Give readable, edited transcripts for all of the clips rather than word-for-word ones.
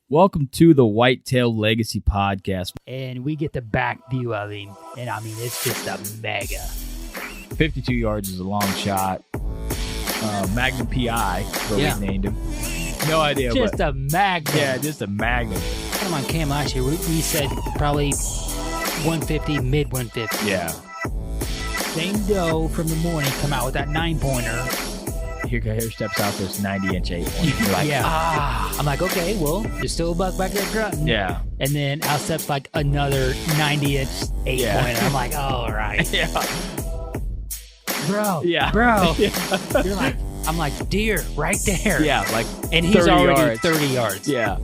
Welcome to the Whitetail Legacy Podcast. And we get the back view of him. And I mean, it's just a mega. 52 yards is a long shot. Magnum PI, what we named him. No idea. Just a magnum. Yeah, just a magnum. Come on cam last year, we said probably 150, mid 150. Yeah. Same doe from the morning come out with that 9-pointer. Here steps out this 90-inch 8-pointer. You're like, I'm like, okay, well, there's still a buck back there grunting. Yeah. And then out steps like another 90-inch 8-pointer. I'm like, all right. Yeah. Bro. Yeah. Bro. Yeah. You're like, I'm like, deer, right there. Yeah, like and he's already yards. 30 yards. Yeah.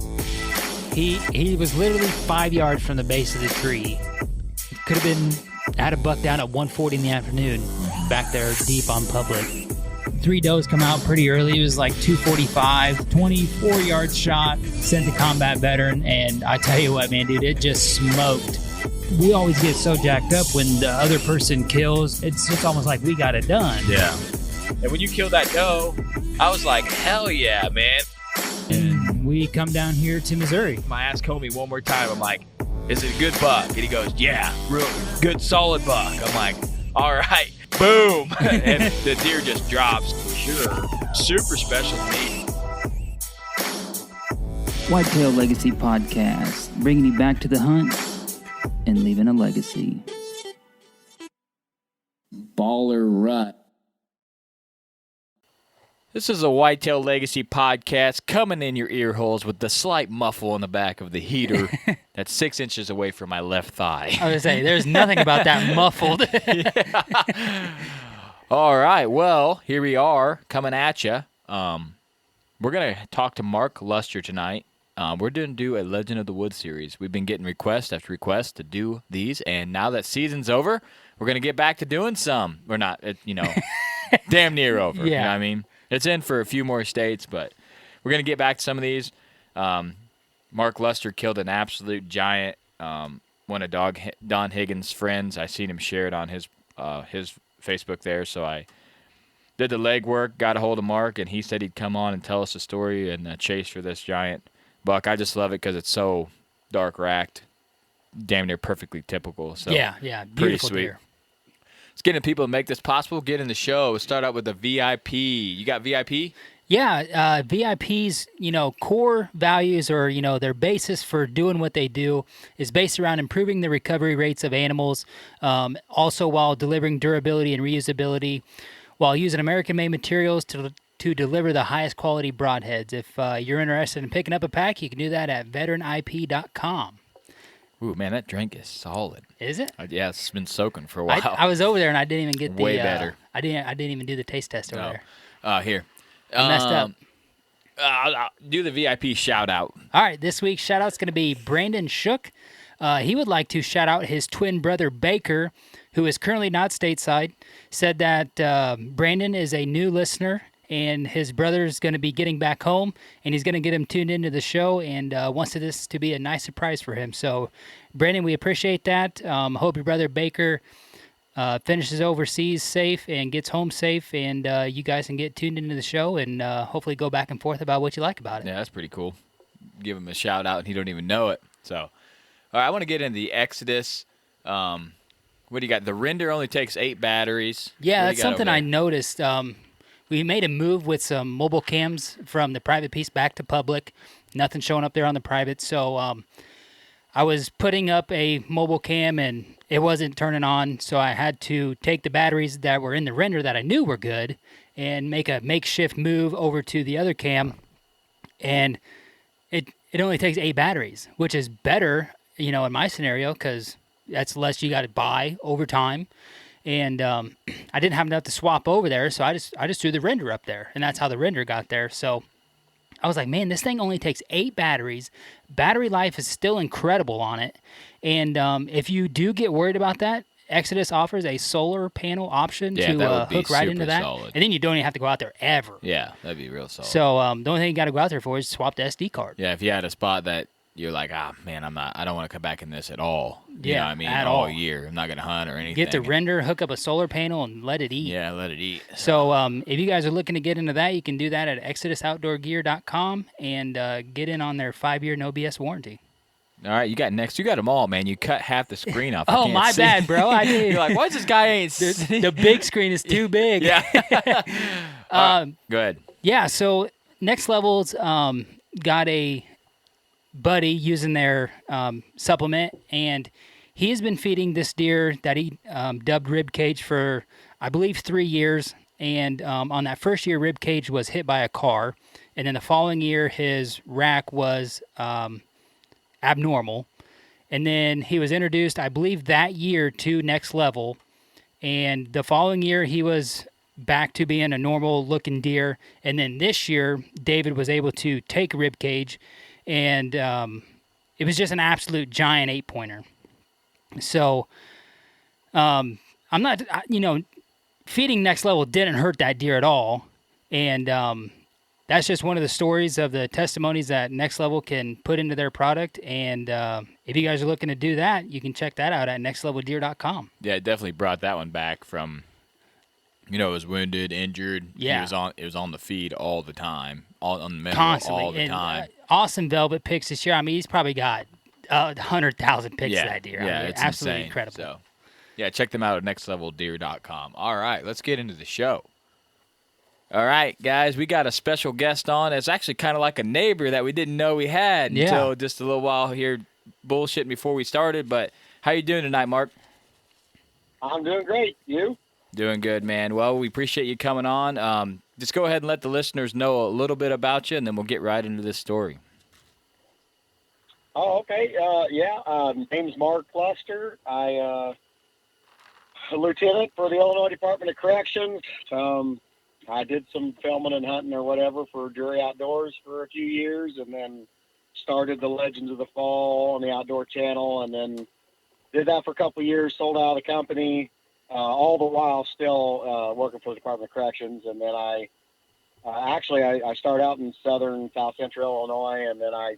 He was literally 5 yards from the base of the tree. Could have been, had a buck down at 1:40 in the afternoon, back there deep on public. 3 does come out pretty early. It was like 245, 24-yard shot, sent to combat veteran, and I tell you what, man, dude, it just smoked. We always get so jacked up when the other person kills. It's just almost like we got it done. Yeah. And when you killed that doe, I was like, hell yeah, man. And we come down here to Missouri. I asked Comey one more time. I'm like, is it a good buck? And he goes, yeah, real good, solid buck. I'm like, all right, boom. And the deer just drops. Sure. Super special to me. Whitetail Legacy Podcast, bringing you back to the hunt and leaving a legacy. Baller Rut. This is a Whitetail Legacy Podcast coming in your ear holes with the slight muffle in the back of the heater that's 6 inches away from my left thigh. I was going to say, there's nothing about that muffled. All right, well, here we are coming at you. We're going to talk to Mark Luster tonight. We're going to do a Legend of the Woods series. We've been getting request after request to do these, and now that season's over, we're going to get back to doing some. We're not, damn near over. Yeah. You know what I mean? It's in for a few more states, but we're going to get back to some of these. Mark Luster killed an absolute giant. One of Don Higgins' friends, I seen him share it on his Facebook there, so I did the legwork, got a hold of Mark, and he said he'd come on and tell us a story and chase for this giant buck. I just love it because it's so dark racked, damn near perfectly typical. So yeah, pretty beautiful sweet. deer. Let's get into people to make this possible. Get in the show. We'll start out with the VIP. You got VIP? Yeah, VIP's, core values or, their basis for doing what they do is based around improving the recovery rates of animals, also while delivering durability and reusability, while using American-made materials to deliver the highest quality broadheads. If you're interested in picking up a pack, you can do that at veteranip.com. Ooh, man, that drink is solid. Is it? Yeah, it's been soaking for a while. I was over there and I didn't even get the... Way better. I didn't even do the taste test over there. Here. I messed up. I'll do the VIP shout-out. All right, this week's shout-out's going to be Brandon Shook. He would like to shout out his twin brother, Baker, who is currently not stateside. Said that Brandon is a new listener, and his brother's going to be getting back home, and he's going to get him tuned into the show and wants this to be a nice surprise for him. So, Brandon, we appreciate that. Hope your brother Baker finishes overseas safe and gets home safe, and you guys can get tuned into the show and hopefully go back and forth about what you like about it. Yeah, that's pretty cool. Give him a shout-out, and he don't even know it. So, all right, I want to get into the Exodus. What do you got? The render only takes 8 batteries. Yeah, that's something I noticed. We made a move with some mobile cams from the private piece back to public. Nothing showing up there on the private. So I was putting up a mobile cam and it wasn't turning on. So I had to take the batteries that were in the render that I knew were good and make a makeshift move over to the other cam. And it only takes 8 batteries, which is better, in my scenario, because that's less you got to buy over time. And I didn't have enough to swap over there, so I just threw the render up there, and that's how the render got there. So I was like, man, this thing only takes 8 batteries. Battery life is still incredible on it. And if you do get worried about that, Exodus offers a solar panel option to hook right into that. Solid. And then you don't even have to go out there ever. Yeah, that'd be real solid. So the only thing you got to go out there for is swap the SD card. Yeah, if you had a spot that you're like, man, I don't want to come back in this at all. You know Yeah, what I mean? at all all. year. I'm not going to hunt or anything. Get to render, hook up a solar panel, and let it eat. Yeah, let it eat. So if you guys are looking to get into that, you can do that at ExodusOutdoorGear.com and get in on their 5-year no BS warranty. All right, you got next. You got them all, man. You cut half the screen off. I Oh, can't my see. bad, bro. I did. You're like, why is this guy ain't The big screen is too big. Yeah. Go ahead. Yeah, so Next Level's got a buddy using their supplement, and he has been feeding this deer that he dubbed Ribcage for, I believe, 3 years. And on that first year, Ribcage was hit by a car. And then the following year, his rack was abnormal. And then he was introduced, I believe, that year to Next Level. And the following year, he was back to being a normal-looking deer. And then this year, David was able to take Ribcage, and it was just an absolute giant 8-pointer. So I'm not, feeding Next Level didn't hurt that deer at all. And that's just one of the stories of the testimonies that Next Level can put into their product. And if you guys are looking to do that, you can check that out at nextleveldeer.com. Yeah, it definitely brought that one back from, it was wounded, injured. Yeah. It was on the feed all the time, all on the middle, Constantly. all the time. Awesome velvet picks this year. I mean, he's probably got 100,000 picks Yeah, that deer. yeah, I mean, it's absolutely insane. incredible. So, yeah, check them out at nextleveldeer.com. All right, let's get into the show. All right, guys, we got a special guest on. It's actually kind of like a neighbor that we didn't know we had until just a little while here bullshitting before we started. But how you doing tonight, Mark? I'm doing great. You? Doing good, man. Well, we appreciate you coming on. Just go ahead and let the listeners know a little bit about you, and then we'll get right into this story. Oh, okay. Name's Mark Luster. I a lieutenant for the Illinois Department of Corrections. I did some filming and hunting or whatever for Jury Outdoors for a few years, and then started the Legends of the Fall on the Outdoor Channel, and then did that for a couple of years, sold out of the company, all the while still working for the Department of Corrections. And then I started out in south central Illinois, and then I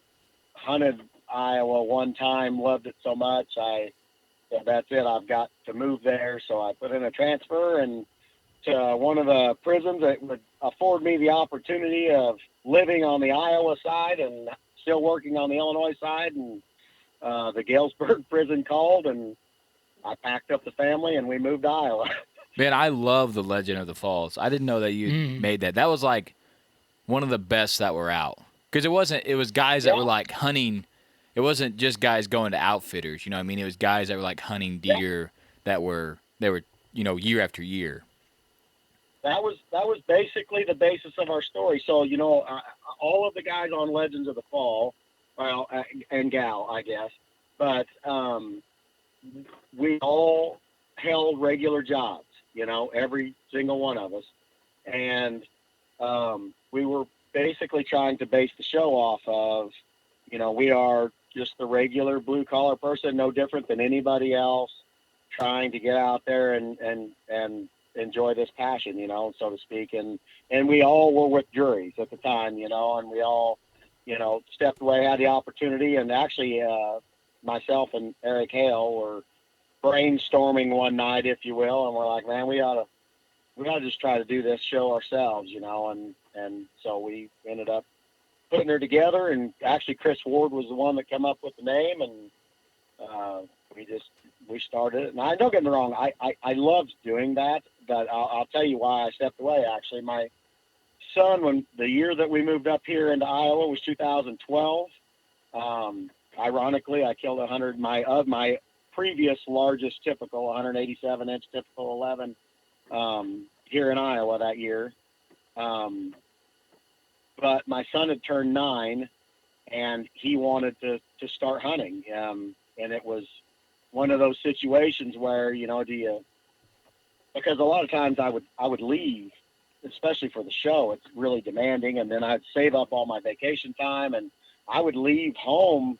hunted Iowa one time, loved it so much. That's it. I've got to move there. So I put in a transfer and to one of the prisons that would afford me the opportunity of living on the Iowa side and still working on the Illinois side. And the Galesburg prison called, and I packed up the family and we moved to Iowa. Man, I love the Legend of the Falls. I didn't know that you made that. That was like one of the best that were out. Because it was guys that were like hunting. It wasn't just guys going to outfitters, you know what I mean? It was guys that were like hunting deer they were, year after year. That was basically the basis of our story. So, all of the guys on Legends of the Fall, well, and gal, I guess, but we all held regular jobs, every single one of us. And we were basically trying to base the show off of, we are just the regular blue-collar person, no different than anybody else, trying to get out there and enjoy this passion, so to speak. And we all were with juries at the time, and we all, stepped away, had the opportunity. And actually, myself and Eric Hale were brainstorming one night, if you will, and we're like, man, we ought to just try to do this show ourselves, and so we ended up putting her together. And actually, Chris Ward was the one that came up with the name, and we started it. And don't get me wrong, I loved doing that, but I'll tell you why I stepped away. Actually, my son, when the year that we moved up here into Iowa was 2012, ironically, I killed 100 of my previous largest typical, 187-inch typical 11, here in Iowa that year. But my son had turned 9, and he wanted to start hunting. And it was one of those situations where, because a lot of times I would leave, especially for the show. It's really demanding. And then I'd save up all my vacation time, and I would leave home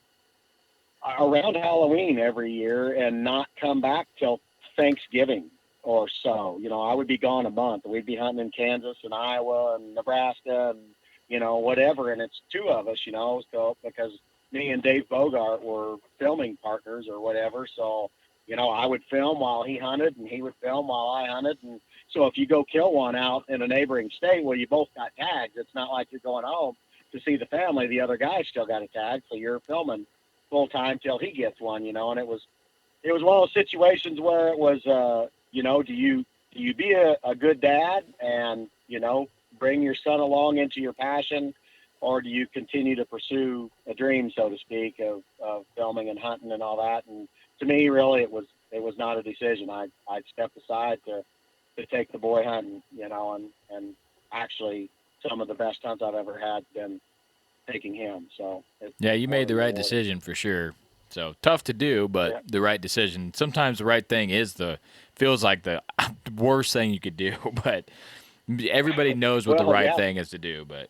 around Halloween every year and not come back till Thanksgiving or so. I would be gone a month. We'd be hunting in Kansas and Iowa and Nebraska and, whatever. And it's 2 of us, so because, me and Dave Bogart were filming partners or whatever. So, you know, I would film while he hunted and he would film while I hunted. And so if you go kill one out in a neighboring state, well, you both got tags. It's not like you're going home to see the family. The other guy still got a tag. So you're filming full time till he gets one, you know. And it was one of those situations where it was, you know, do you be a good dad and, you know, bring your son along into your passion, or do you continue to pursue a dream, so to speak, of filming and hunting and all that? And to me, really, it was not a decision. I'd stepped aside to take the boy hunting, you know, and actually some of the best hunts I've ever had been taking him. So yeah, you made the right decision for sure. So tough to do, but the right decision. Sometimes the right thing feels like the worst thing you could do, but everybody knows what the right thing is to do. But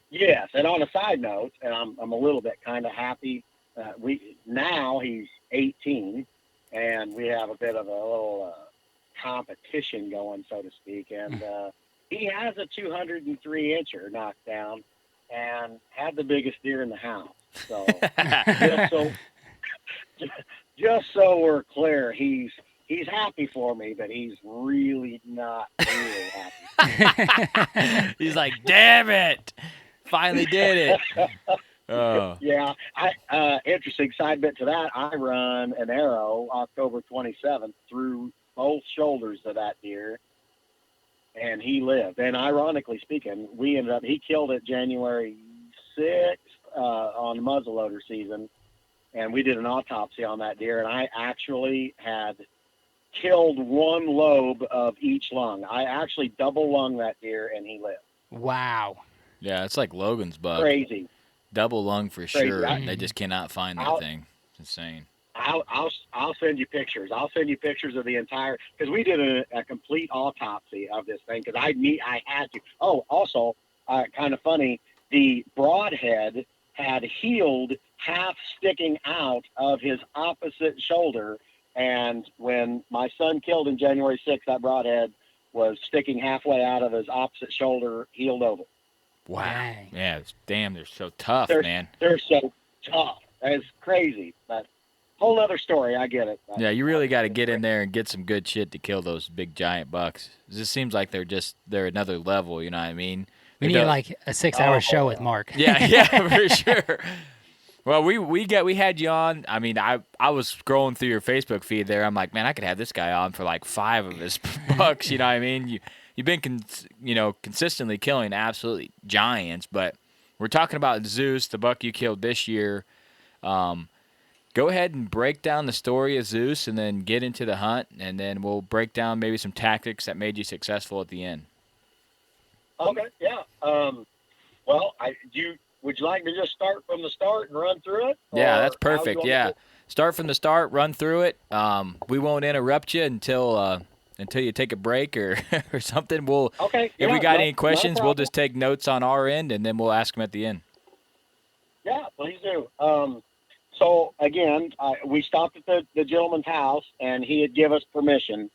yes, and on a side note, and I'm a little bit kind of happy. Now he's 18, and we have a bit of a little competition going, so to speak. And he has a 203-incher knocked down, and had the biggest deer in the house. So just so we're clear, he's happy for me, but he's really not really happy. He's like, damn it, finally did it. Oh. Yeah. Interesting side bit to that. I run an arrow October 27th through both shoulders of that deer, and he lived. And ironically speaking, he killed it January 6th on muzzleloader season, and we did an autopsy on that deer, and I actually had killed one lobe of each lung. I actually double lung that deer, and he lived. Wow. Yeah, it's like Logan's buck. Crazy. Double lung for sure. They just cannot find that thing. It's insane. I'll send you pictures. I'll send you pictures of the entire, because we did a complete autopsy of this thing, because I had to. Oh, also, kind of funny, the broadhead had healed half sticking out of his opposite shoulder, and when my son killed in January 6th, that broadhead was sticking halfway out of his opposite shoulder, healed over. Wow. Dang. Yeah, they're so tough, man. They're so tough. It's crazy, but whole other story. I get it. Yeah, you really got to get in there and get some good shit to kill those big giant bucks. It just seems like they're another level, you know what I mean? We need like a 6-hour show with Mark. Yeah, for sure. Well, we had you on. I mean, I was scrolling through your Facebook feed there. I'm like, man, I could have this guy on for like 5 of his bucks. You know what I mean? You've been consistently killing absolutely giants, but we're talking about Zues, the buck you killed this year. Go ahead and break down the story of Zues, and then get into the hunt, and then we'll break down maybe some tactics that made you successful at the end. Okay, yeah. Well, would you like me to just start from the start and run through it? Yeah, that's perfect. Yeah, start from the start, run through it. We won't interrupt you until you take a break or or something. If we got any questions, we'll just take notes on our end, and then we'll ask them at the end. Yeah, please do. So again, we stopped at the gentleman's house, and he had give us permission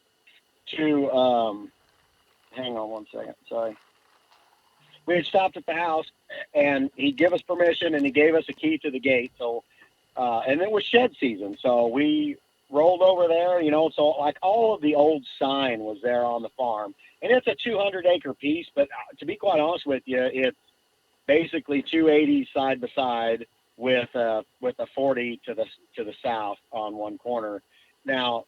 to. Hang on one second. Sorry. We had stopped at the house, and he gave us permission, and he gave us a key to the gate. So, and it was shed season, so we rolled over there. So like all of the old sign was there on the farm, and it's a 200-acre piece. But to be quite honest with you, it's basically 280 side by side with a 40 to the south on one corner. Now,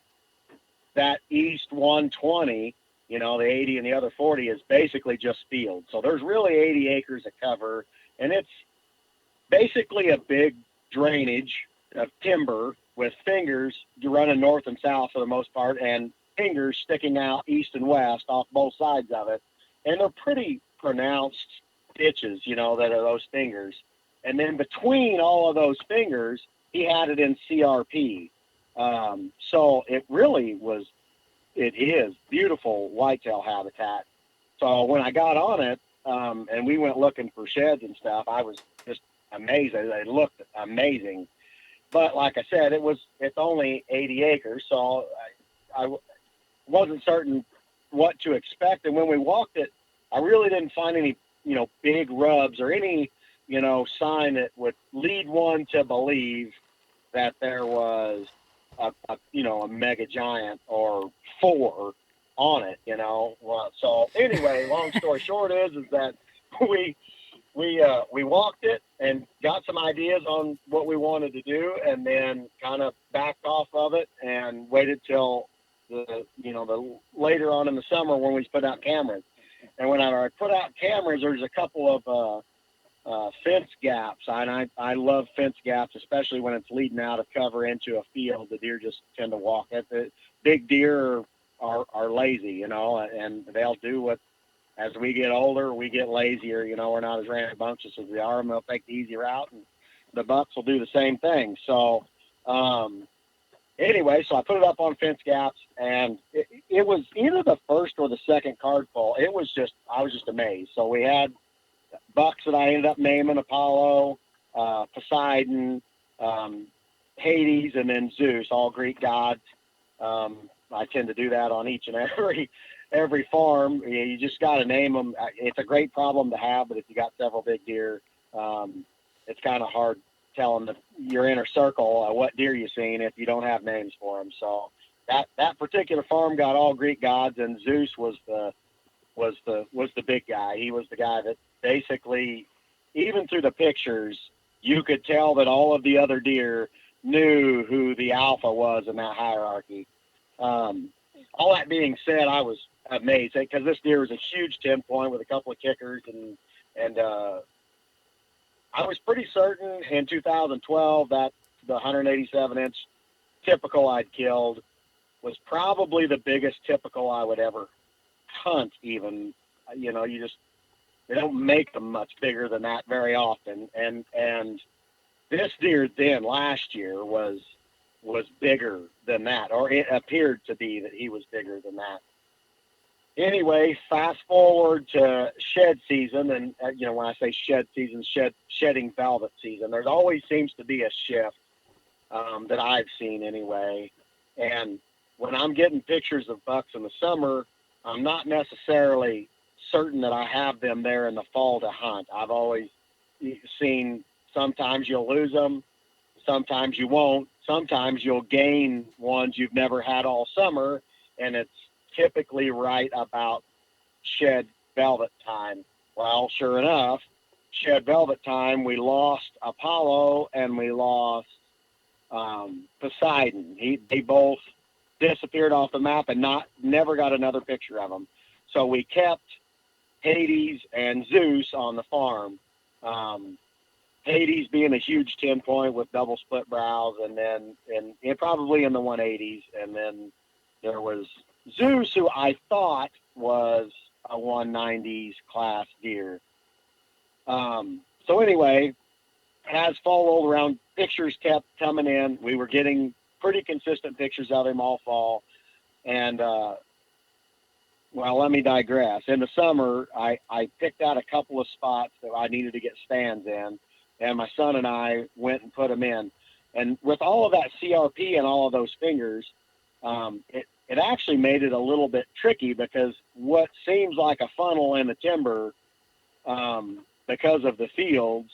that east 120. The 80 and the other 40 is basically just field. So there's really 80 acres of cover, and it's basically a big drainage of timber with fingers running north and south for the most part, and fingers sticking out east and west off both sides of it. And they're pretty pronounced ditches, that are those fingers. And then between all of those fingers, he had it in CRP. So it really it is beautiful whitetail habitat. So when I got on it, and we went looking for sheds and stuff, I was just amazed. They looked amazing. But like I said, it's only 80 acres, so I wasn't certain what to expect. And when we walked it, I really didn't find any, big rubs or any sign that would lead one to believe that there was a mega giant or four on it. Well, so anyway, long story short is that we we walked it and got some ideas on what we wanted to do, and then kind of backed off of it and waited till the later on in the summer when we put out cameras. And when I put out cameras, there's a couple of fence gaps, and I love fence gaps, especially when it's leading out of cover into a field. The deer just tend to walk it. The big deer are lazy, and they'll do what. As we get older, we get lazier. We're not as rambunctious as we are, and they'll take the easy route, and the bucks will do the same thing. So, anyway, so I put it up on fence gaps, and it was either the first or the second card pull. I was just amazed. So we had bucks that I ended up naming Apollo, Poseidon, Hades, and then Zeus, all Greek gods. I tend to do that on each and every farm. You just got to name them. It's a great problem to have, but if you got several big deer, it's kind of hard telling your inner circle what deer you've seen if you don't have names for them. So that particular farm got all Greek gods, and Zeus was the big guy. He was the guy that basically, even through the pictures, you could tell that all of the other deer knew who the alpha was in that hierarchy. All that being said, I was amazed because this deer was a huge 10 point with a couple of kickers, and I was pretty certain in 2012 that the 187 inch typical I'd killed was probably the biggest typical I would ever hunt. Even they don't make them much bigger than that very often, and this deer then last year was bigger than that, or it appeared to be that he was bigger than that. Anyway, fast forward to shed season, and when I say shed season, shedding velvet season, there's always seems to be a shift that I've seen anyway. And when I'm getting pictures of bucks in the summer, I'm not necessarily certain that I have them there in the fall to hunt. I've always seen sometimes you'll lose them, sometimes you won't. Sometimes you'll gain ones you've never had all summer, and it's typically right about shed velvet time. Well, sure enough, shed velvet time, we lost Apollo and we lost Poseidon. They both disappeared off the map and never got another picture of them. So we kept Hades and Zeus on the farm. Hades being a huge 10 point with double split brows, and then and probably in the 180s. And then there was Zeus, who I thought was a 190s class deer. So anyway, as fall rolled around, pictures kept coming in. We were getting pretty consistent pictures of him all fall. And, well, let me digress. In the summer, I picked out a couple of spots that I needed to get stands in, and my son and I went and put them in. And with all of that CRP and all of those fingers, it actually made it a little bit tricky, because what seems like a funnel in the timber, because of the fields,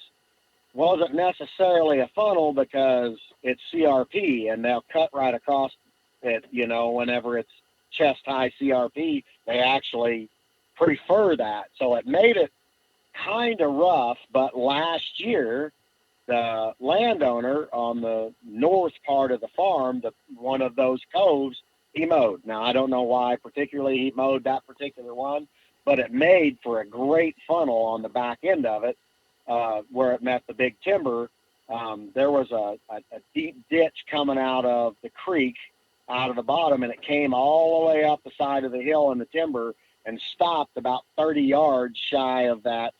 wasn't necessarily a funnel because it's CRP, and they'll cut right across it, whenever it's chest high CRP, they actually prefer that. So it made it kind of rough. But last year, the landowner on the north part of the farm, one of those coves, he mowed. Now, I don't know why particularly he mowed that particular one, but it made for a great funnel on the back end of it, where it met the big timber. There was a deep ditch coming out of the creek, out of the bottom, and it came all the way up the side of the hill in the timber and stopped about 30 yards shy of that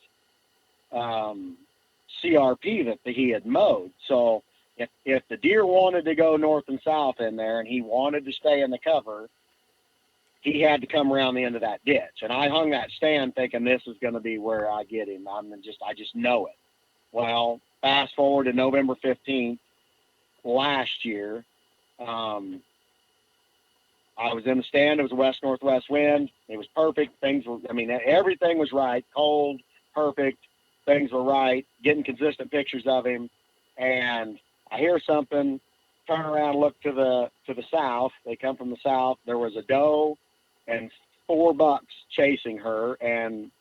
CRP that he had mowed. So if the deer wanted to go north and south in there and he wanted to stay in the cover, he had to come around the end of that ditch. And I hung that stand thinking this is going to be where I get him. I just know it. Well, fast forward to November 15th last year, I was in the stand. It was a west-northwest wind. It was perfect. Everything was right. Cold, perfect. things were right, getting consistent pictures of him, and I hear something, turn around, look to the south. They come from the south. There was a doe and 4 bucks chasing her, and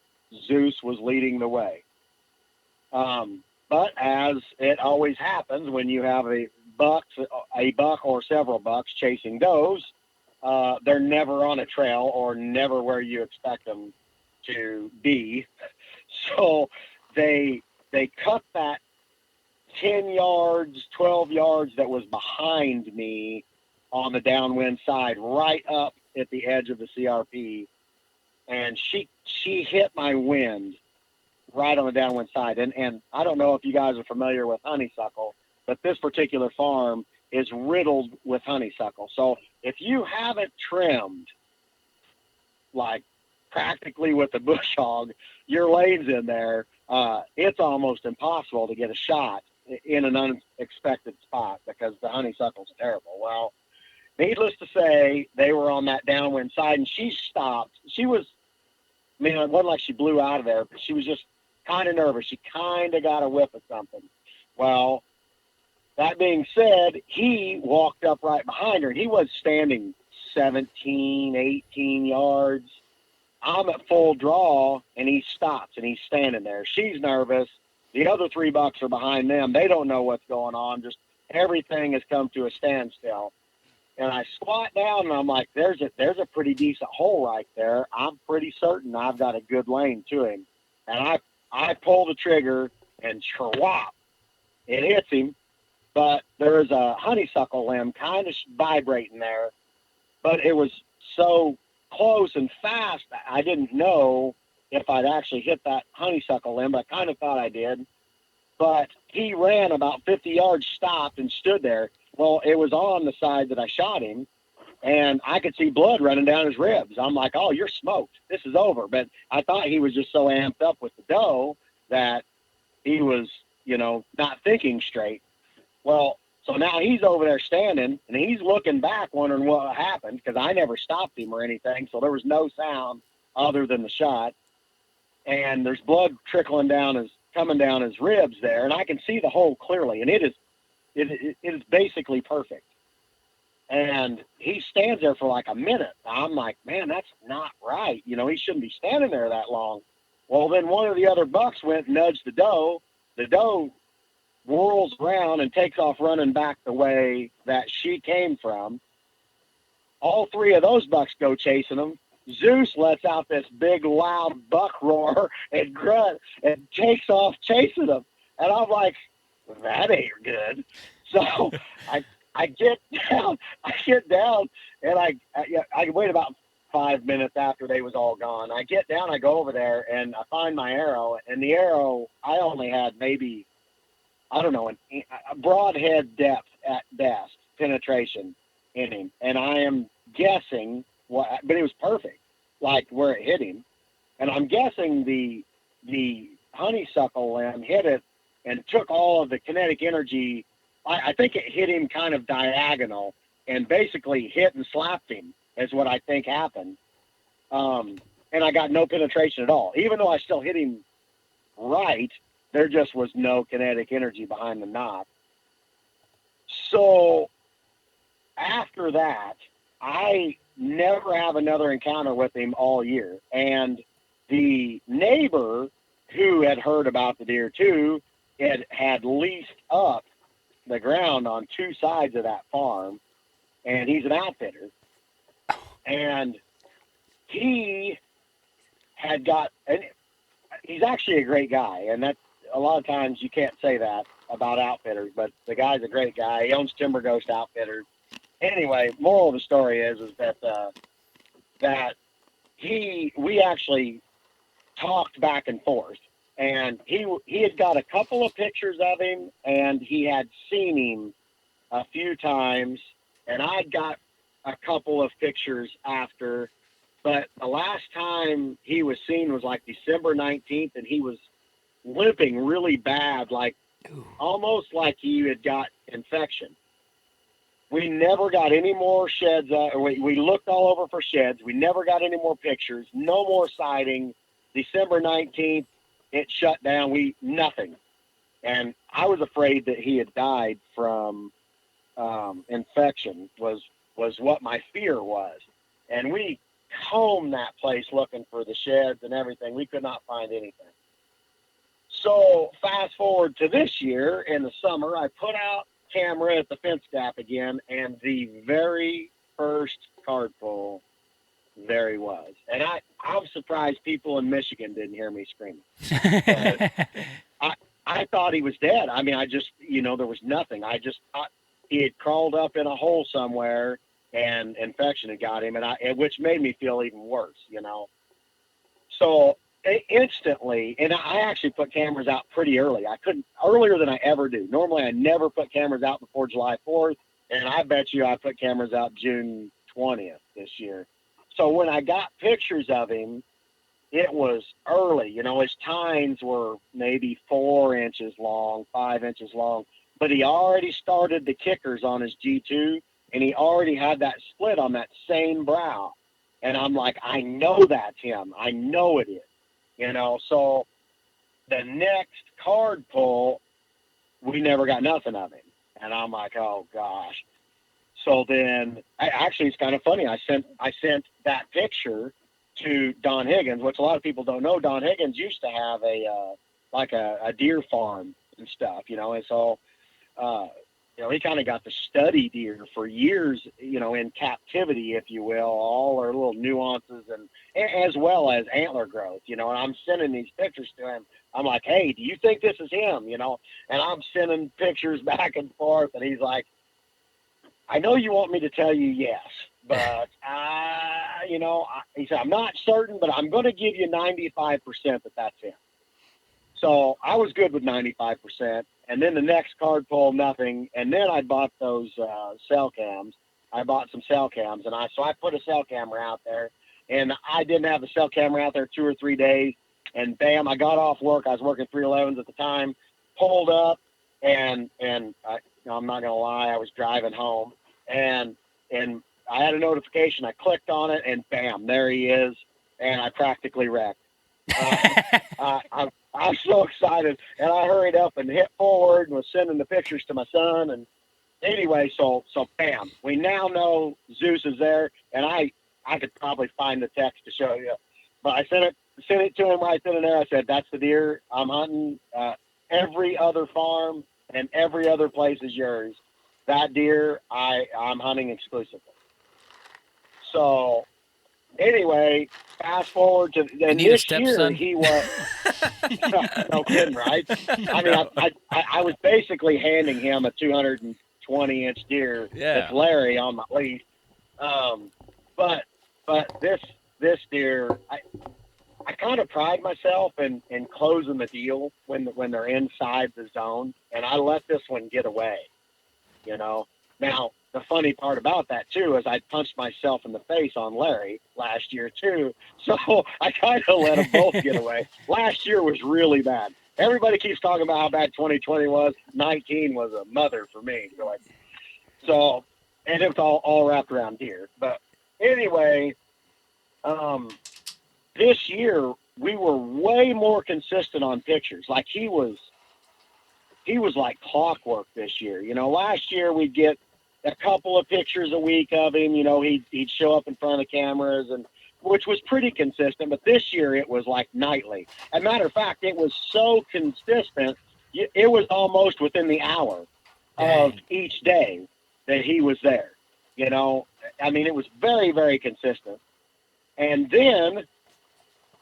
Zues was leading the way. But as it always happens when you have a buck or several bucks chasing does, they're never on a trail or never where you expect them to be. So they cut that 10 yards, 12 yards that was behind me on the downwind side, right up at the edge of the CRP. And she hit my wind right on the downwind side. And I don't know if you guys are familiar with honeysuckle, but this particular farm is riddled with honeysuckle. So if you haven't trimmed, like practically with the bush hog, your lanes in there, it's almost impossible to get a shot in an unexpected spot because the honeysuckle's terrible. Well, needless to say, they were on that downwind side, and she stopped. She was, I mean, it wasn't like she blew out of there, but she was just kind of nervous. She kind of got a whiff of something. Well, that being said, he walked up right behind her, and he was standing 17, 18 yards. I'm at full draw, and he stops, and he's standing there. She's nervous. The other 3 bucks are behind them. They don't know what's going on. Just everything has come to a standstill. And I squat down, and I'm like, there's a pretty decent hole right there. I'm pretty certain I've got a good lane to him. And I pull the trigger, and schwap, it hits him. But there's a honeysuckle limb kind of vibrating there. But it was so close and fast, I didn't know if I'd actually hit that honeysuckle limb. I kind of thought I did. But he ran about 50 yards, stopped, and stood there. Well, it was on the side that I shot him, and I could see blood running down his ribs. I'm like, oh, you're smoked. This is over. But I thought he was just so amped up with the doe that he was, not thinking straight. Well, so now he's over there standing, and he's looking back wondering what happened because I never stopped him or anything, so there was no sound other than the shot. And there's blood coming down his ribs there, and I can see the hole clearly, and it is basically perfect. And he stands there for like a minute. I'm like, man, that's not right. He shouldn't be standing there that long. Well, then one of the other bucks went and nudged the doe. The doe whirls around and takes off running back the way that she came from. All 3 of those bucks go chasing them. Zues lets out this big, loud buck roar and grunt and takes off chasing them. And I'm like, that ain't good. So I get down, and I wait about 5 minutes after they was all gone. I get down, I go over there, and I find my arrow. And the arrow, I only had maybe, I don't know, a broad head depth at best, penetration in him. And I am guessing but it was perfect, like where it hit him. And I'm guessing the honeysuckle limb hit it and took all of the kinetic energy. I think it hit him kind of diagonal and basically hit and slapped him is what I think happened. And I got no penetration at all. Even though I still hit him right, there just was no kinetic energy behind the knock. So after that, I never have another encounter with him all year. And the neighbor who had heard about the deer too, had leased up the ground on 2 sides of that farm, and he's an outfitter. And he had and he's actually a great guy, and that a lot of times you can't say that about outfitters, but the guy's a great guy. He owns Timber Ghost Outfitters. Anyway, moral of the story is that we actually talked back and forth, and he had got a couple of pictures of him, and he had seen him a few times, and I'd got a couple of pictures after, but the last time he was seen was like December 19th, and he was limping really bad, like almost like he had got infection. We never got any more sheds. We looked all over for sheds. We never got any more pictures. No more sighting. December 19th, it shut down. Nothing. And I was afraid that he had died from infection was what my fear was. And we combed that place looking for the sheds and everything. We could not find anything. So fast forward to this year in the summer, I put out camera at the fence gap again, and the very first card pull, there he was. And I'm surprised people in Michigan didn't hear me screaming. I thought he was dead. I mean, I just, there was nothing. I just thought he had crawled up in a hole somewhere and infection had got him, which made me feel even worse, So instantly, and I actually put cameras out pretty early. Earlier than I ever do. Normally, I never put cameras out before July 4th, and I bet you I put cameras out June 20th this year. So when I got pictures of him, it was early. His tines were maybe 4 inches long, 5 inches long, but he already started the kickers on his G2, and he already had that split on that same brow. And I'm like, I know that's him. I know it is. So the next card pull, we never got nothing of him. And I'm like, oh gosh. So then it's kind of funny. I sent that picture to Don Higgins, which a lot of people don't know. Don Higgins used to have a deer farm and stuff, and so, he kind of got to study deer for years, in captivity, if you will, all our little nuances and as well as antler growth, and I'm sending these pictures to him. I'm like, hey, do you think this is him? And I'm sending pictures back and forth, and he's like, I know you want me to tell you yes, but, he said, I'm not certain, but I'm going to give you 95% that that's him. So I was good with 95%. And then the next card pull, nothing. And then I bought those cell cams. I bought some cell cams, and I put a cell camera out there, and I didn't have the cell camera out there 2 or 3 days. And bam, I got off work. I was working 311s at the time, pulled up, and I'm not going to lie, I was driving home, and I had a notification. I clicked on it, and bam, there he is, and I practically wrecked. I'm so excited, and I hurried up and hit forward and was sending the pictures to my son. And anyway, so bam, we now know Zues is there, and I could probably find the text to show you, but I sent it to him right then and there. I said, that's the deer I'm hunting. Every other farm and every other place is yours. That deer I'm hunting exclusively. So anyway, fast forward to and this year he was no kidding, right? I mean, I was basically handing him a 220-inch deer. Yeah. That's Larry on my leash. But this deer, I kind of pride myself in closing the deal when they're inside the zone, and I let this one get away. Now, the funny part about that, too, is I punched myself in the face on Larry last year, too. So I kind of let them both get away. Last year was really bad. Everybody keeps talking about how bad 2020 was. 19 was a mother for me. So and it was all wrapped around deer. But anyway, this year we were way more consistent on pictures. Like he was like clockwork this year. Last year we'd get a couple of pictures a week of him. He'd show up in front of cameras, and which was pretty consistent. But this year it was like nightly. As a matter of fact, it was so consistent, it was almost within the hour of each day that he was there. I mean, it was very, very consistent. And then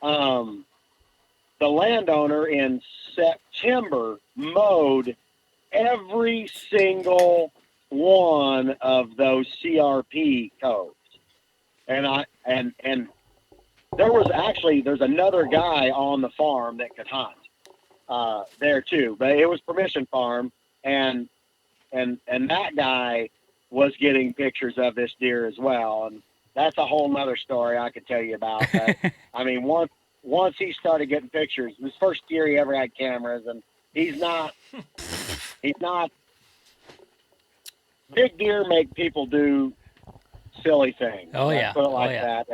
the landowner in September mowed every single one of those CRP codes. And there's another guy on the farm that could hunt there too, but it was permission farm, and that guy was getting pictures of this deer as well, and that's a whole nother story I could tell you about. But, I mean, once he started getting pictures, it was the first year he ever had cameras, and he's not big deer make people do silly things. Oh, Let's yeah. put it like that.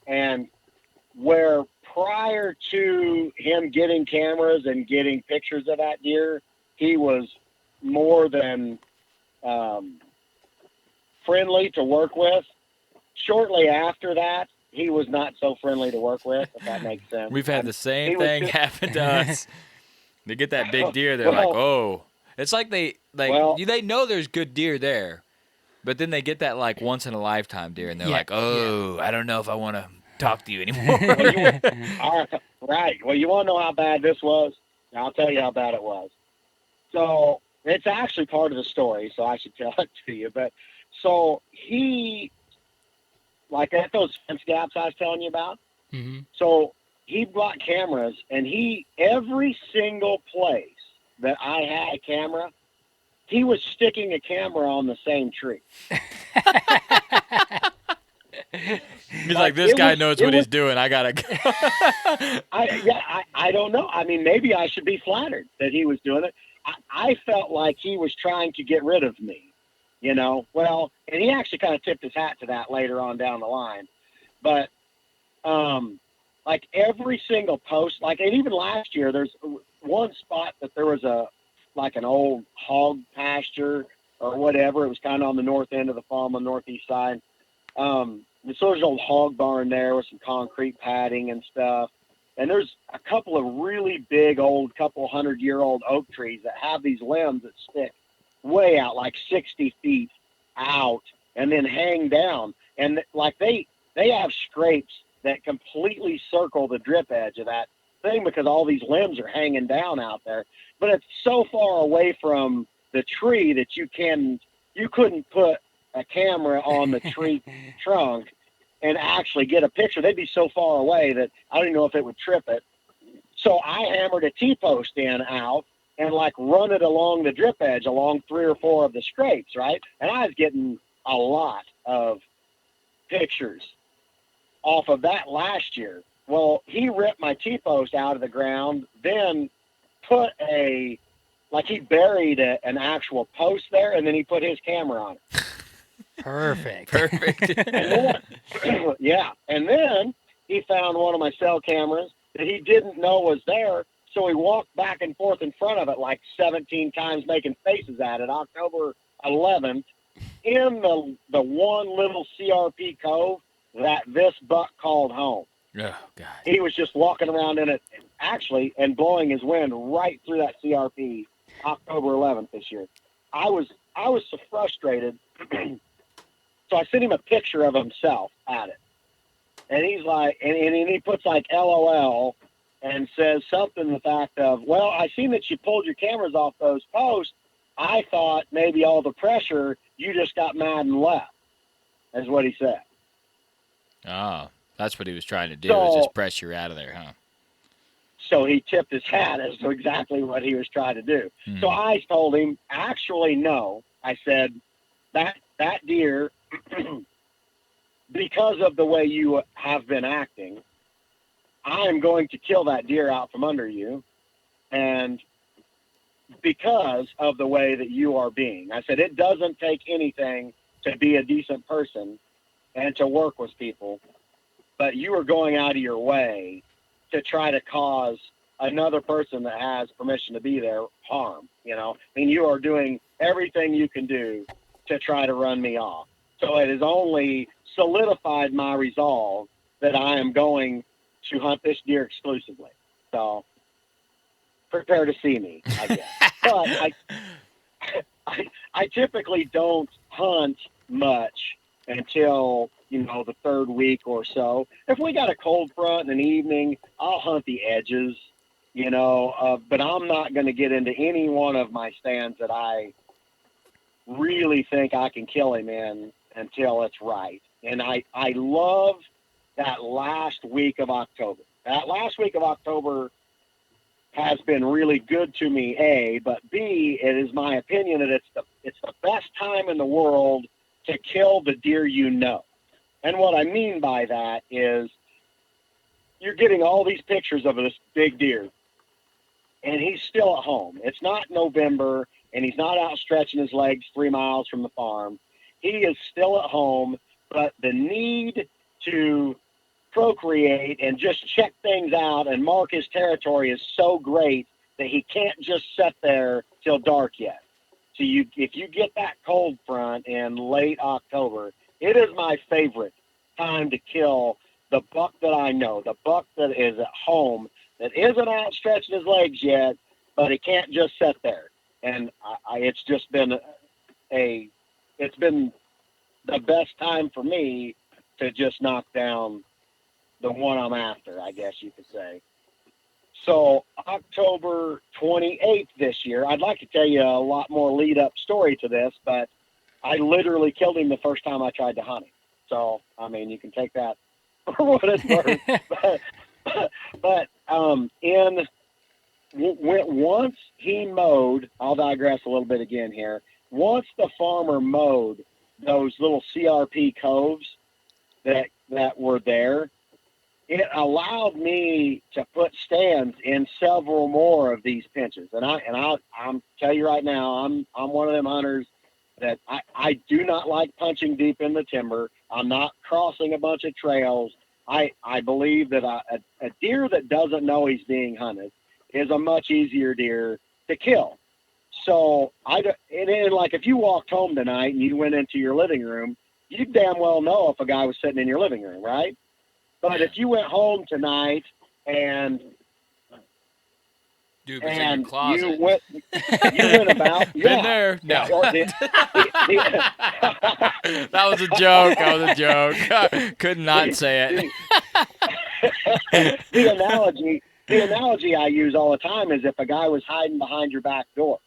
And where prior to him getting cameras and getting pictures of that deer, he was more than friendly to work with. Shortly after that, he was not so friendly to work with, if that makes sense. We've had the same thing happen to us. They get that big deer, they're Well, like, oh. It's like they know there's good deer there, but then they get that like once in a lifetime deer, and they're Yeah, like, oh, I don't know if I want to talk to you anymore. all right. Well, you want to know how bad this was? I'll tell you how bad it was. So it's actually part of the story, so I should tell it to you. But so he, like at those fence gaps I was telling you about, Mm-hmm. so he brought cameras, and every single place that I had a camera, he was sticking a camera on the same tree. He's like, this guy knows what he's doing. I gotta go. I don't know. I mean, maybe I should be flattered that he was doing it. I felt like he was trying to get rid of me, you know. Well, and he actually kind of tipped his hat to that later on down the line. But like every single post, like, and even last year, there's one spot that there was an old hog pasture or whatever. It was kind of on the north end of the farm on the northeast side. So there's an old hog barn there with some concrete padding and stuff. And there's a couple of really big old, couple 100-year-old oak trees that have these limbs that stick way out, like 60 feet out, and then hang down. And like they have scrapes that completely circle the drip edge of that thing because all these limbs are hanging down out there. But it's so far away from the tree that you couldn't put a camera on the tree trunk and actually get a picture. They'd be so far away that I don't even know if it would trip it. So I hammered a T-post out and like run it along the drip edge along 3 or 4 of the scrapes, right? And I was getting a lot of pictures off of that last year. Well, he ripped my T-post out of the ground, then he buried an actual post there, and then he put his camera on it. Perfect. And then, yeah. And then he found one of my cell cameras that he didn't know was there. So he walked back and forth in front of it like 17 times making faces at it. October 11th in the one little CRP cove that this buck called home. Oh, God. He was just walking around in it actually and blowing his wind right through that CRP October 11th this year. I was so frustrated. So I sent him a picture of himself at it. And he's like, and he puts like LOL and says something to the fact of, well, I seen that you pulled your cameras off those posts. I thought maybe all the pressure, you just got mad and left, is what he said. Oh, that's what he was trying to do, is just press you out of there, huh? So he tipped his hat as to exactly what he was trying to do. Hmm. So I told him, actually, no. I said, that deer, because of the way you have been acting, I am going to kill that deer out from under you. And because of the way that you are being, I said, it doesn't take anything to be a decent person and to work with people, but you are going out of your way to try to cause another person that has permission to be there harm. You know, I mean, you are doing everything you can do to try to run me off. So it has only solidified my resolve that I am going to hunt this deer exclusively. So prepare to see me, I guess. But I typically don't hunt much until, the 3rd week or so. If we got a cold front in an evening, I'll hunt the edges, but I'm not going to get into any one of my stands that I really think I can kill him in until it's right. And I love that last week of October. That last week of October has been really good to me, A, but B, it is my opinion that it's the best time in the world to kill the deer you know. And what I mean by that is you're getting all these pictures of this big deer, and he's still at home. It's not November, and he's not out stretching his legs 3 miles from the farm. He is still at home, but the need to procreate and just check things out and mark his territory is so great that he can't just sit there till dark yet. So if you get that cold front in late October, it is my favorite time to kill the buck that I know, the buck that is at home, that isn't out stretching his legs yet, but he can't just sit there. And it's just been it's been the best time for me to just knock down the one I'm after, I guess you could say. So October 28th this year, I'd like to tell you a lot more lead up story to this, but I literally killed him the first time I tried to hunt him. So, I mean, you can take that for what it's worth. but once he mowed, I'll digress a little bit again here. Once the farmer mowed those little CRP coves that were there, it allowed me to put stands in several more of these pinches. And I'm tell you right now, I'm one of them hunters that I do not like punching deep in the timber. I'm not crossing a bunch of trails. I believe that a deer that doesn't know he's being hunted is a much easier deer to kill. So like if you walked home tonight and you went into your living room, you damn well know if a guy was sitting in your living room, right? But if you went home tonight and Dude was in your closet. you went about, Been there. No. That was a joke. Could not say it. The analogy I use all the time is if a guy was hiding behind your back door,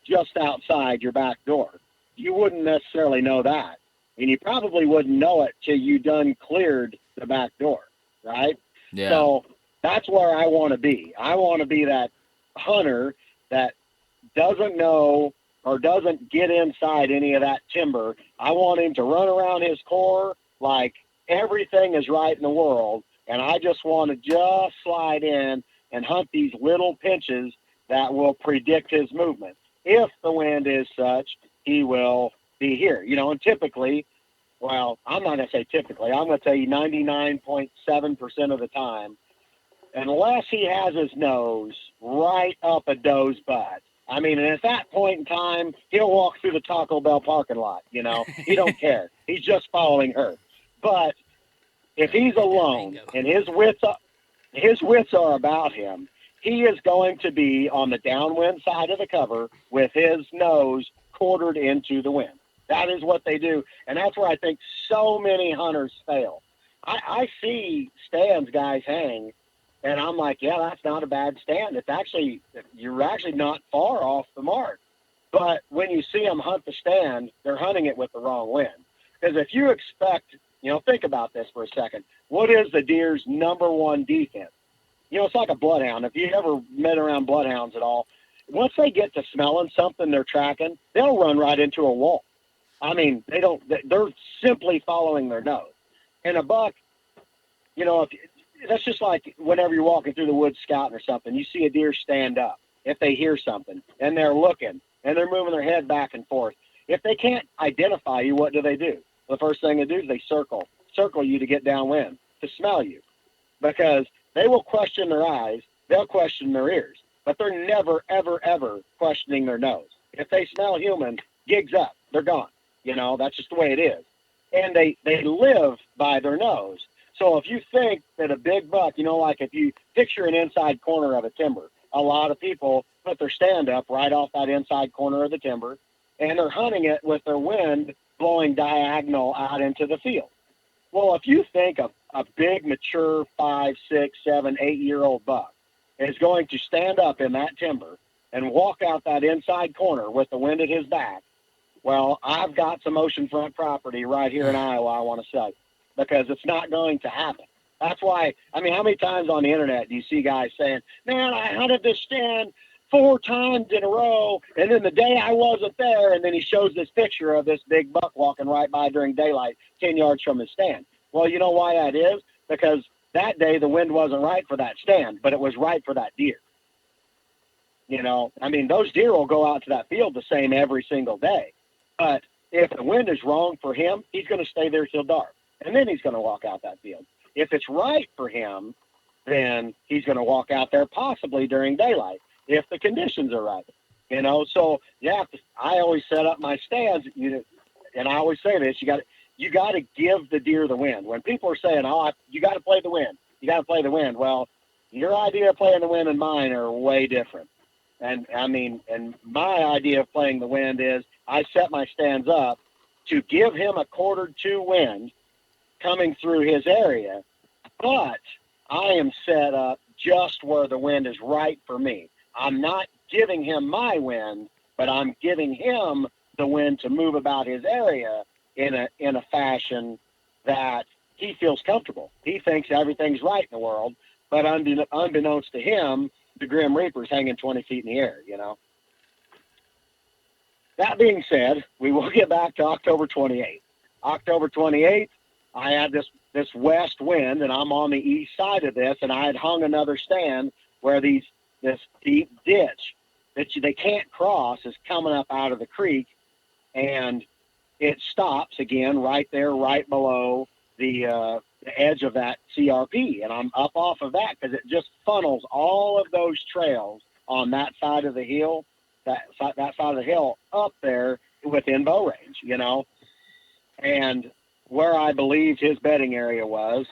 just outside your back door, you wouldn't necessarily know that. And you probably wouldn't know it till you done cleared the back door, right? Yeah. So that's where I want to be. I want to be that hunter that doesn't know or doesn't get inside any of that timber. I want him to run around his core like everything is right in the world, and I just want to just slide in and hunt these little pinches that will predict his movement. If the wind is such, he will be here. And typically, well, I'm not going to say typically, I'm going to tell you 99.7% of the time, unless he has his nose right up a doe's butt. I mean, and at that point in time, he'll walk through the Taco Bell parking lot, He don't care. He's just following her. But if he's alone and his wits are about him, he is going to be on the downwind side of the cover with his nose quartered into the wind. That is what they do, and that's where I think so many hunters fail. I see stands guys hang, and I'm like, yeah, that's not a bad stand. You're actually not far off the mark. But when you see them hunt the stand, they're hunting it with the wrong wind. Because if you expect, think about this for a second. What is the deer's number one defense? It's like a bloodhound. If you ever been around bloodhounds at all, once they get to smelling something they're tracking, they'll run right into a wall. I mean, they're simply following their nose. And a buck, that's just like whenever you're walking through the woods scouting or something, you see a deer stand up if they hear something, and they're looking, and they're moving their head back and forth. If they can't identify you, what do? The first thing they do is they circle you to get downwind, to smell you. Because they will question their eyes, they'll question their ears, but they're never, ever, ever questioning their nose. If they smell human, gig's up, they're gone. That's just the way it is. And they live by their nose. So if you think that a big buck, like if you picture an inside corner of a timber, a lot of people put their stand up right off that inside corner of the timber, and they're hunting it with their wind blowing diagonal out into the field. Well, if you think a big, mature 5, 6, 7, 8-year-old buck is going to stand up in that timber and walk out that inside corner with the wind at his back, well, I've got some oceanfront property right here in Iowa I want to sell you, because it's not going to happen. That's why, how many times on the internet do you see guys saying, man, I hunted this stand 4 times in a row, and then the day I wasn't there, and then he shows this picture of this big buck walking right by during daylight 10 yards from his stand. Well, you know why that is? Because that day the wind wasn't right for that stand, but it was right for that deer. Those deer will go out to that field the same every single day. But if the wind is wrong for him, he's going to stay there till dark, and then he's going to walk out that field. if it's right for him, then he's going to walk out there possibly during daylight if the conditions are right. So I always set up my stands, and I always say this, you got to give the deer the wind. When people are saying, you got to play the wind, you got to play the wind. Well, your idea of playing the wind and mine are way different. And my idea of playing the wind is I set my stands up to give him a 1/4-2 wind coming through his area, but I am set up just where the wind is right for me. I'm not giving him my wind, but I'm giving him the wind to move about his area in a fashion that he feels comfortable. He thinks everything's right in the world, but unbeknownst to him, the Grim Reaper's hanging 20 feet in the air, That being said, we will get back to October 28th. October 28th, I had this west wind, and I'm on the east side of this, and I had hung another stand where this deep ditch that they can't cross is coming up out of the creek, and it stops again right there, right below the edge of that CRP, and I'm up off of that because it just funnels all of those trails on that side of the hill, that side of the hill up there within bow range, and where I believed his bedding area was,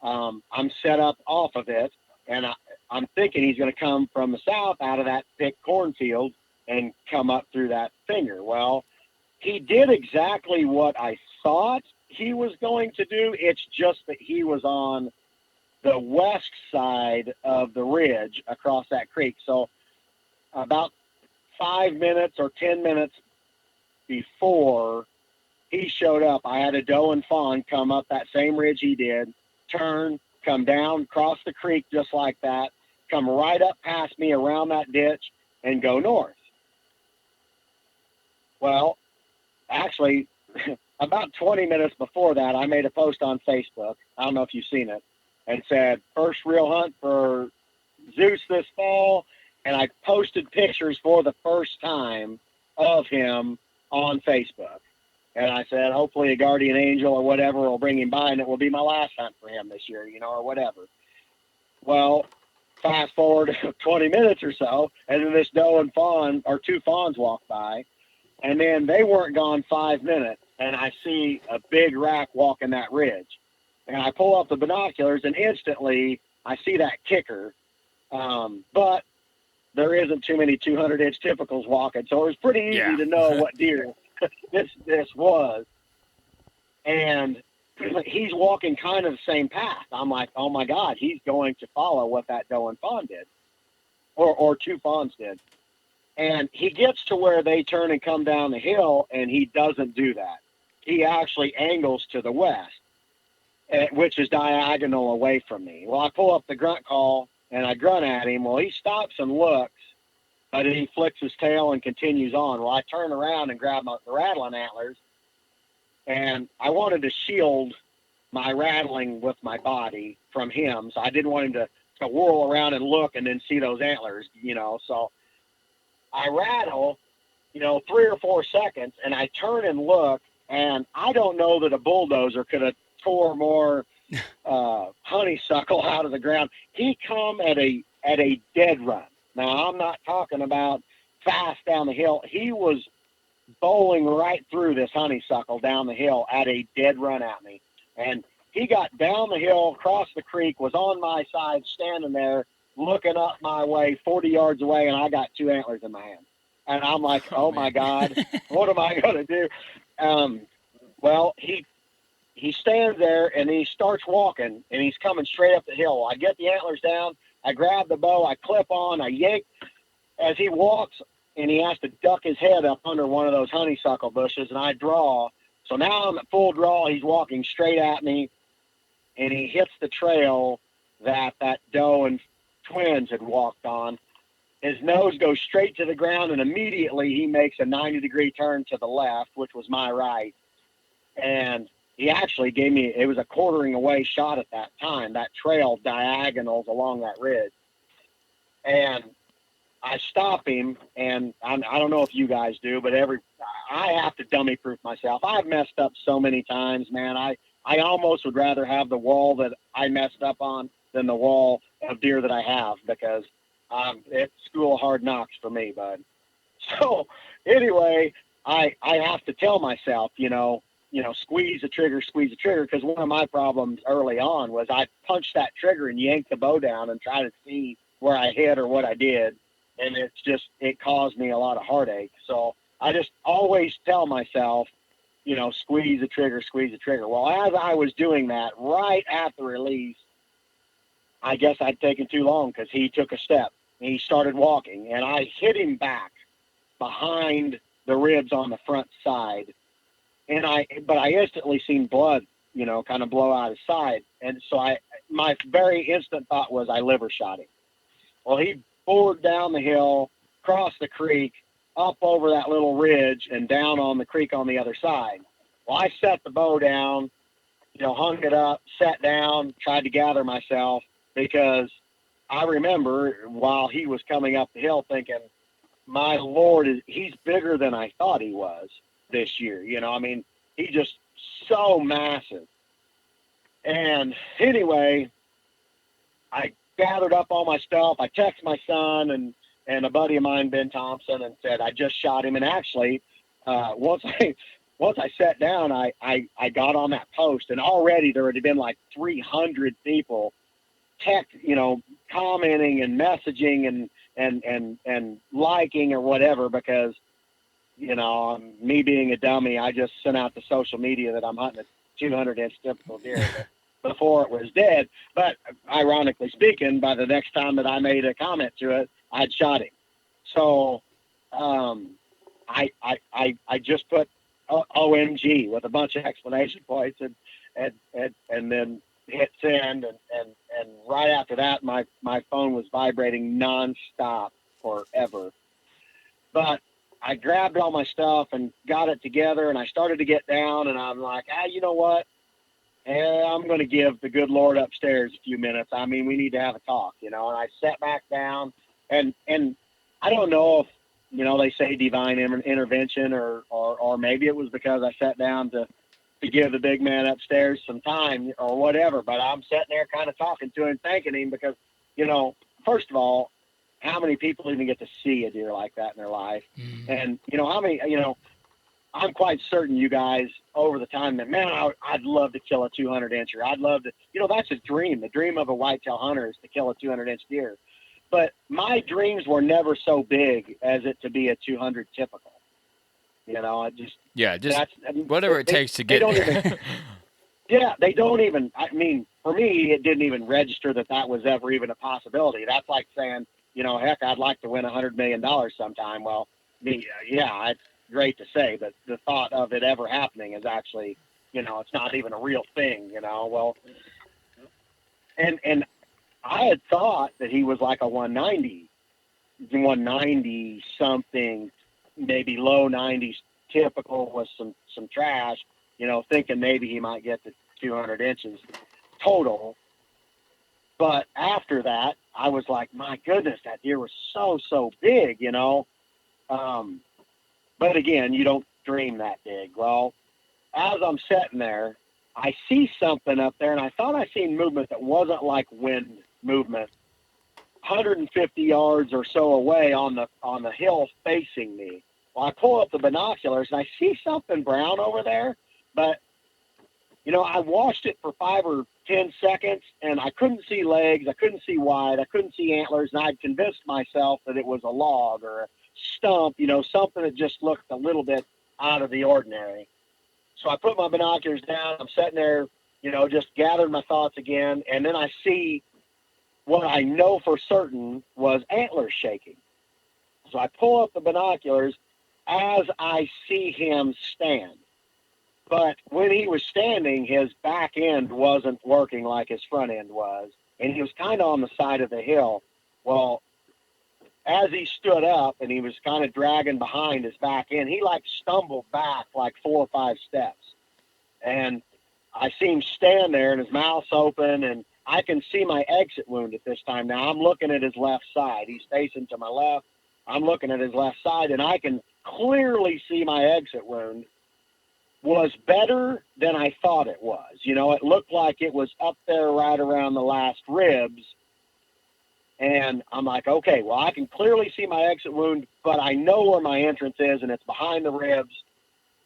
I'm set up off of it, and I'm thinking he's going to come from the south out of that thick cornfield and come up through that finger. Well, he did exactly what I thought he was going to do. It's just that he was on the west side of the ridge across that creek. So about 5 minutes or 10 minutes before he showed up, I had a doe and fawn come up that same ridge he did, turn, come down, cross the creek just like that, come right up past me around that ditch and go north. Well, actually, about 20 minutes before that, I made a post on Facebook. I don't know if you've seen it, and said, first real hunt for Zues this fall. And I posted pictures for the first time of him on Facebook. And I said, hopefully a guardian angel or whatever will bring him by, and it will be my last hunt for him this year, or whatever. Well, fast forward 20 minutes or so, and then this doe and fawn, or two fawns, walk by. And then they weren't gone 5 minutes, and I see a big rack walking that ridge. And I pull up the binoculars, and instantly I see that kicker. But there isn't too many 200-inch typicals walking, so it was pretty easy to know what deer this was. And he's walking kind of the same path. I'm like, oh my God, he's going to follow what that doe and fawn did, or two fawns did. And he gets to where they turn and come down the hill, and he doesn't do that. He actually angles to the west, which is diagonal away from me. Well, I pull up the grunt call, and I grunt at him. Well, he stops and looks, but he flicks his tail and continues on. Well, I turn around and grab the rattling antlers, and I wanted to shield my rattling with my body from him, so I didn't want him to whirl around and look and then see those antlers, So I rattle, 3 or 4 seconds, and I turn and look, and I don't know that a bulldozer could have tore more honeysuckle out of the ground. He come at a dead run. Now, I'm not talking about fast down the hill. He was bowling right through this honeysuckle down the hill at a dead run at me. And he got down the hill, crossed the creek, was on my side, standing there, looking up my way, 40 yards away, and I got 2 antlers in my hand. And I'm like, oh my God, what am I going to do? Well, he stands there, and he starts walking, and he's coming straight up the hill. I get the antlers down, I grab the bow, I clip on, I yank as he walks, and he has to duck his head up under one of those honeysuckle bushes, and I draw. So now I'm at full draw. He's walking straight at me, and he hits the trail that doe and twins had walked on. His nose goes straight to the ground, and immediately he makes a 90-degree turn to the left, which was my right. And he actually gave me, it was a quartering away shot at that time, that trail diagonals along that ridge. And I stop him, and I don't know if you guys do, but I have to dummy proof myself. I've messed up so many times, man. I I almost would rather have the wall that I messed up on than the wall of deer that I have, because it's school of hard knocks for me, bud. So anyway, I have to tell myself, squeeze the trigger, because one of my problems early on was I punched that trigger and yanked the bow down and tried to see where I hit or what I did, and it caused me a lot of heartache. So I just always tell myself, squeeze the trigger. Well, as I was doing that, right at the release, I guess I'd taken too long, because he took a step. He started walking, and I hit him back behind the ribs on the front side. But I instantly seen blood, kind of blow out his side. And so my very instant thought was I liver shot him. Well, he poured down the hill, crossed the creek, up over that little ridge, and down on the creek on the other side. Well, I set the bow down, hung it up, sat down, tried to gather myself, because I remember while he was coming up the hill thinking, my Lord, he's bigger than I thought he was this year. He's just so massive. And anyway, I gathered up all my stuff. I texted my son and a buddy of mine, Ben Thompson, and said, I just shot him. And actually, once I sat down, I got on that post, and already there had been like 300 people commenting and messaging and liking or whatever, because, me being a dummy, I just sent out to social media that I'm hunting a 200-inch typical deer before it was dead. But ironically speaking, by the next time that I made a comment to it, I'd shot him. So I just put OMG with a bunch of exclamation points and then hit send, and right after that, my phone was vibrating nonstop forever. But I grabbed all my stuff and got it together, and I started to get down, and I'm like, you know what? I'm going to give the good Lord upstairs a few minutes. I mean, we need to have a talk, and I sat back down, and I don't know if, they say divine intervention or maybe it was because I sat down to give the big man upstairs some time or whatever, but I'm sitting there kind of talking to him, thanking him, because, first of all, how many people even get to see a deer like that in their life? Mm-hmm. And, how many, I'm quite certain you guys over the time that, man, I'd love to kill a 200-incher. I'd love to, that's a dream. The dream of a whitetail hunter is to kill a 200-inch deer. But my dreams were never so big as it to be a 200 typical. Whatever it takes to get there. They don't even, for me, it didn't even register that was ever even a possibility. That's like saying, heck, I'd like to win $100 million sometime. Well, it's great to say, but the thought of it ever happening is actually, it's not even a real thing, well, and I had thought that he was like a 190 something, maybe low 90s typical with some trash, thinking maybe he might get to 200 inches total. But after that, I was like, my goodness, that deer was so big, but again, you don't dream that big. Well, as I'm sitting there, I see something up there, and I thought I seen movement that wasn't like wind movement, 150 yards or so away on the hill facing me. Well, I pull up the binoculars, and I see something brown over there, but, I watched it for 5 or 10 seconds, and I couldn't see legs, I couldn't see wide, I couldn't see antlers, and I'd convinced myself that it was a log or a stump, something that just looked a little bit out of the ordinary. So I put my binoculars down, I'm sitting there, just gathered my thoughts again, and then I see what I know for certain was antlers shaking. So I pull up the binoculars as I see him stand. But when he was standing, his back end wasn't working like his front end was, and he was kind of on the side of the hill. Well, as he stood up and he was kind of dragging behind his back end, he like stumbled back like 4 or 5 steps. And I see him stand there and his mouth's open, and I can see my exit wound at this time. Now I'm looking at his left side. He's facing to my left. I'm looking at his left side, and I can clearly see my exit wound was better than I thought it was. You know, it looked like it was up there right around the last ribs. And I'm like, okay, well, I can clearly see my exit wound, but I know where my entrance is, and it's behind the ribs.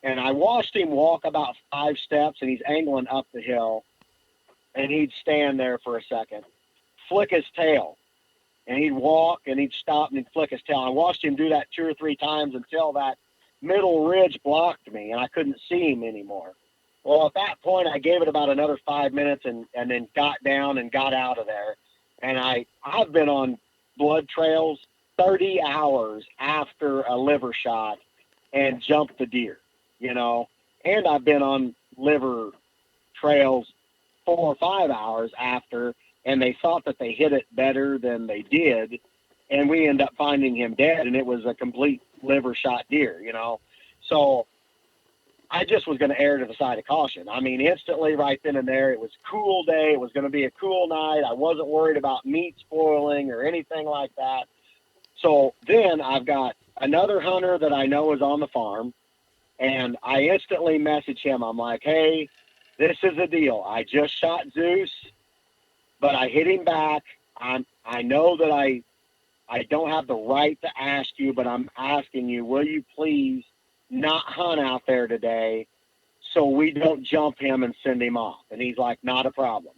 And I watched him walk about 5 steps, and he's angling up the hill. And he'd stand there for a second, flick his tail. And he'd walk, and he'd stop, and he'd flick his tail. I watched him do that 2 or 3 times until that middle ridge blocked me, and I couldn't see him anymore. Well, at that point, I gave it about another 5 minutes and then got down and got out of there. And I've been on blood trails 30 hours after a liver shot and jumped the deer, you know. And I've been on liver trails 4 or 5 hours after, and they thought that they hit it better than they did. And we end up finding him dead, and it was a complete liver shot deer, you know. So I just was going to err to the side of caution. I mean, instantly right then and there, it was a cool day. It was going to be a cool night. I wasn't worried about meat spoiling or anything like that. So then I've got another hunter that I know is on the farm, and I instantly message him. I'm like, hey, this is the deal. I just shot Zues, but I hit him back. I know that I don't have the right to ask you, but I'm asking you, will you please not hunt out there today so we don't jump him and send him off? And he's like, not a problem.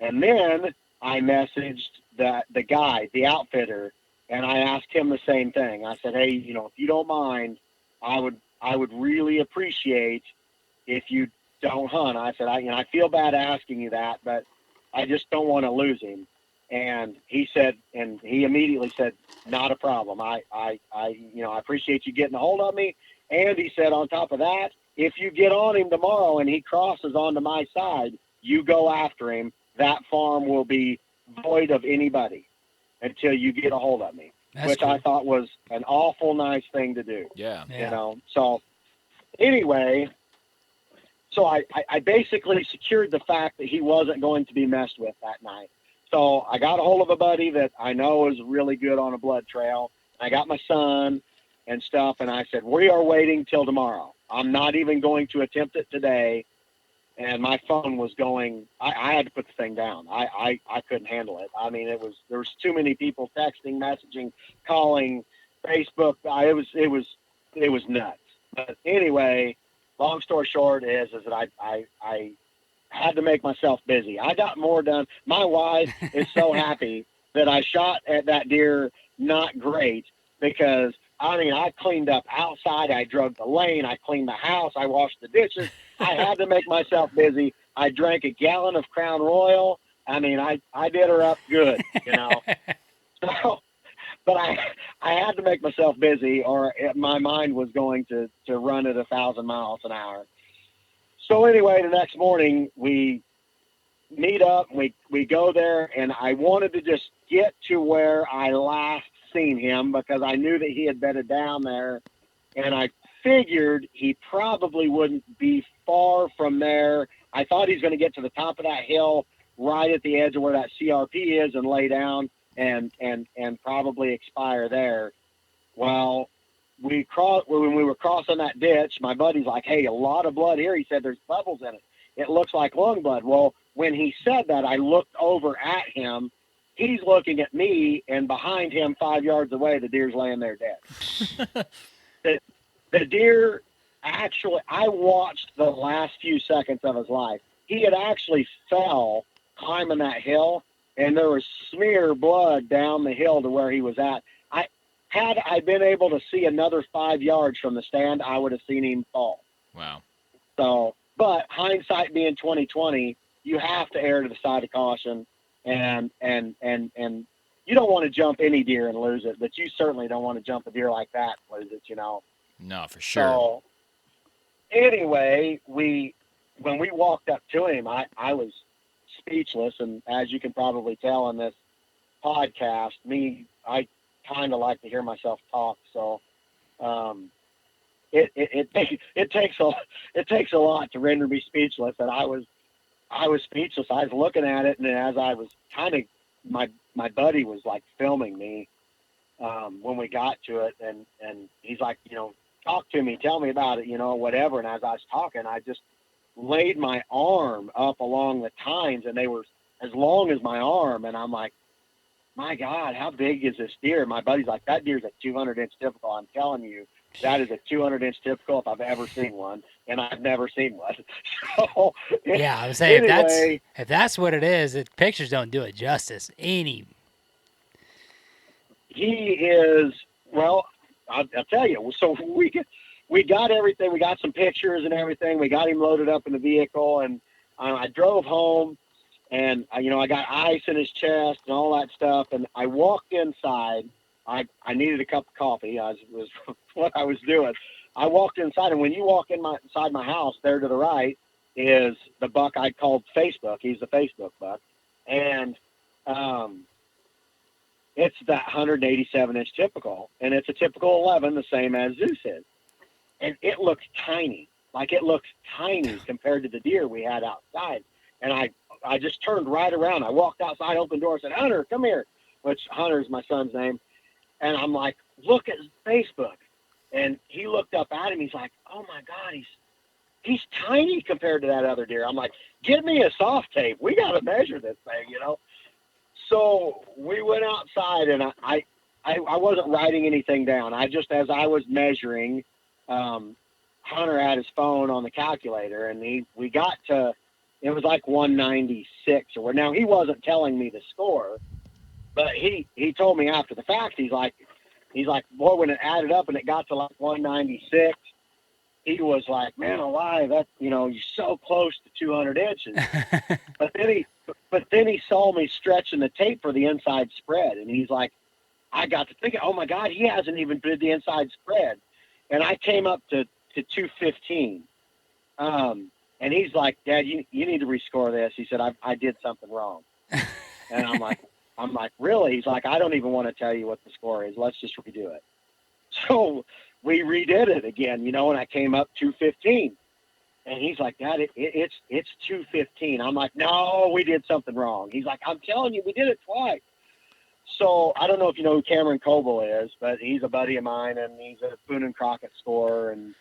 And then I messaged the guy, the outfitter, and I asked him the same thing. I said, hey, you know, if you don't mind, I would really appreciate if you don't hunt. I said, I feel bad asking you that, but I just don't want to lose him. And he said, and he immediately said, not a problem. I appreciate you getting a hold of me. And he said, on top of that, if you get on him tomorrow and he crosses onto my side, you go after him. That farm will be void of anybody until you get a hold of me. That's which cool. I thought was an awful nice thing to do. Yeah. Yeah. You know, so anyway, so I basically secured the fact that he wasn't going to be messed with that night. So I got a hold of a buddy that I know is really good on a blood trail. I got my son and stuff, and I said, we are waiting till tomorrow. I'm not even going to attempt it today. And my phone was going, I had to put the thing down. I couldn't handle it. I mean, there was too many people texting, messaging, calling, Facebook. It was nuts. But anyway, long story short is that I had to make myself busy. I got more done. My wife is so happy that I shot at that deer not great, because I mean, I cleaned up outside. I drug the lane. I cleaned the house. I washed the dishes. I had to make myself busy. I drank a gallon of Crown Royal. I mean, I did her up good, you know. So, but I had to make myself busy, or my mind was going to run at 1,000 miles an hour. So anyway, the next morning we meet up. We go there, and I wanted to just get to where I last seen him, because I knew that he had bedded down there, and I figured he probably wouldn't be far from there. I thought he's going to get to the top of that hill right at the edge of where that CRP is and lay down and probably expire there. Well, when we were crossing that ditch, my buddy's like, hey, a lot of blood here. He said there's bubbles in it. It looks like lung blood. Well, when he said that, I looked over at him. He's looking at me, and behind him, 5 yards away, the deer's laying there dead. The deer actually, I watched the last few seconds of his life. He had actually fell climbing that hill, and there was smear blood down the hill to where he was at. Had I been able to see another 5 yards from the stand, I would have seen him fall. Wow. So, but hindsight being 20/20, you have to err to the side of caution, and you don't want to jump any deer and lose it, but you certainly don't want to jump a deer like that and lose it, you know. No, for sure. So anyway, when we walked up to him, I was speechless, and as you can probably tell in this podcast, I kind of like to hear myself talk, so it takes a lot to render me speechless, and I was speechless. I was looking at it, and as I was kind of, my buddy was like filming me when we got to it, and he's like, you know, talk to me, tell me about it, whatever. And as I was talking, I just laid my arm up along the tines, and they were as long as my arm. And I'm like, my God, how big is this deer? My buddy's like, that deer's a 200-inch typical. I'm telling you, that is a 200-inch typical if I've ever seen one, and I've never seen one. So, yeah, I was saying anyway, if that's what it is, pictures don't do it justice. he is, well, I'll tell you. So we got everything. We got some pictures and everything. We got him loaded up in the vehicle, and I drove home. And, I got ice in his chest and all that stuff. And I walked inside. I needed a cup of coffee. Was what I was doing. I walked inside. And when you walk inside my house, there to the right is the buck I called Facebook. He's the Facebook buck. And it's that 187-inch typical. And it's a typical 11, the same as Zues is. And it looks tiny. Like, it looks tiny compared to the deer we had outside. And I just turned right around. I walked outside, opened the door, said, Hunter, come here, which Hunter's my son's name. And I'm like, look at Facebook. And he looked up at him. He's like, oh, my God, he's tiny compared to that other deer. I'm like, get me a soft tape. We got to measure this thing, So we went outside, and I wasn't writing anything down. I just, as I was measuring, Hunter had his phone on the calculator, and we got to, it was like 196 or what. Now, he wasn't telling me the score, but he told me after the fact. He's like, boy, when it added up and it got to like 196, he was like, man alive, that, you're so close to 200 inches. But then he saw me stretching the tape for the inside spread, and he's like, I got to thinking, oh my God, he hasn't even did the inside spread. And I came up to 215. And he's like, Dad, you need to rescore this. He said, I did something wrong. And I'm like, really? He's like, I don't even want to tell you what the score is. Let's just redo it. So we redid it again, and I came up 215. And he's like, Dad, it's 215. I'm like, no, we did something wrong. He's like, I'm telling you, we did it twice. So I don't know if you know who Cameron Colbert is, but he's a buddy of mine, and he's a Boone and Crockett scorer and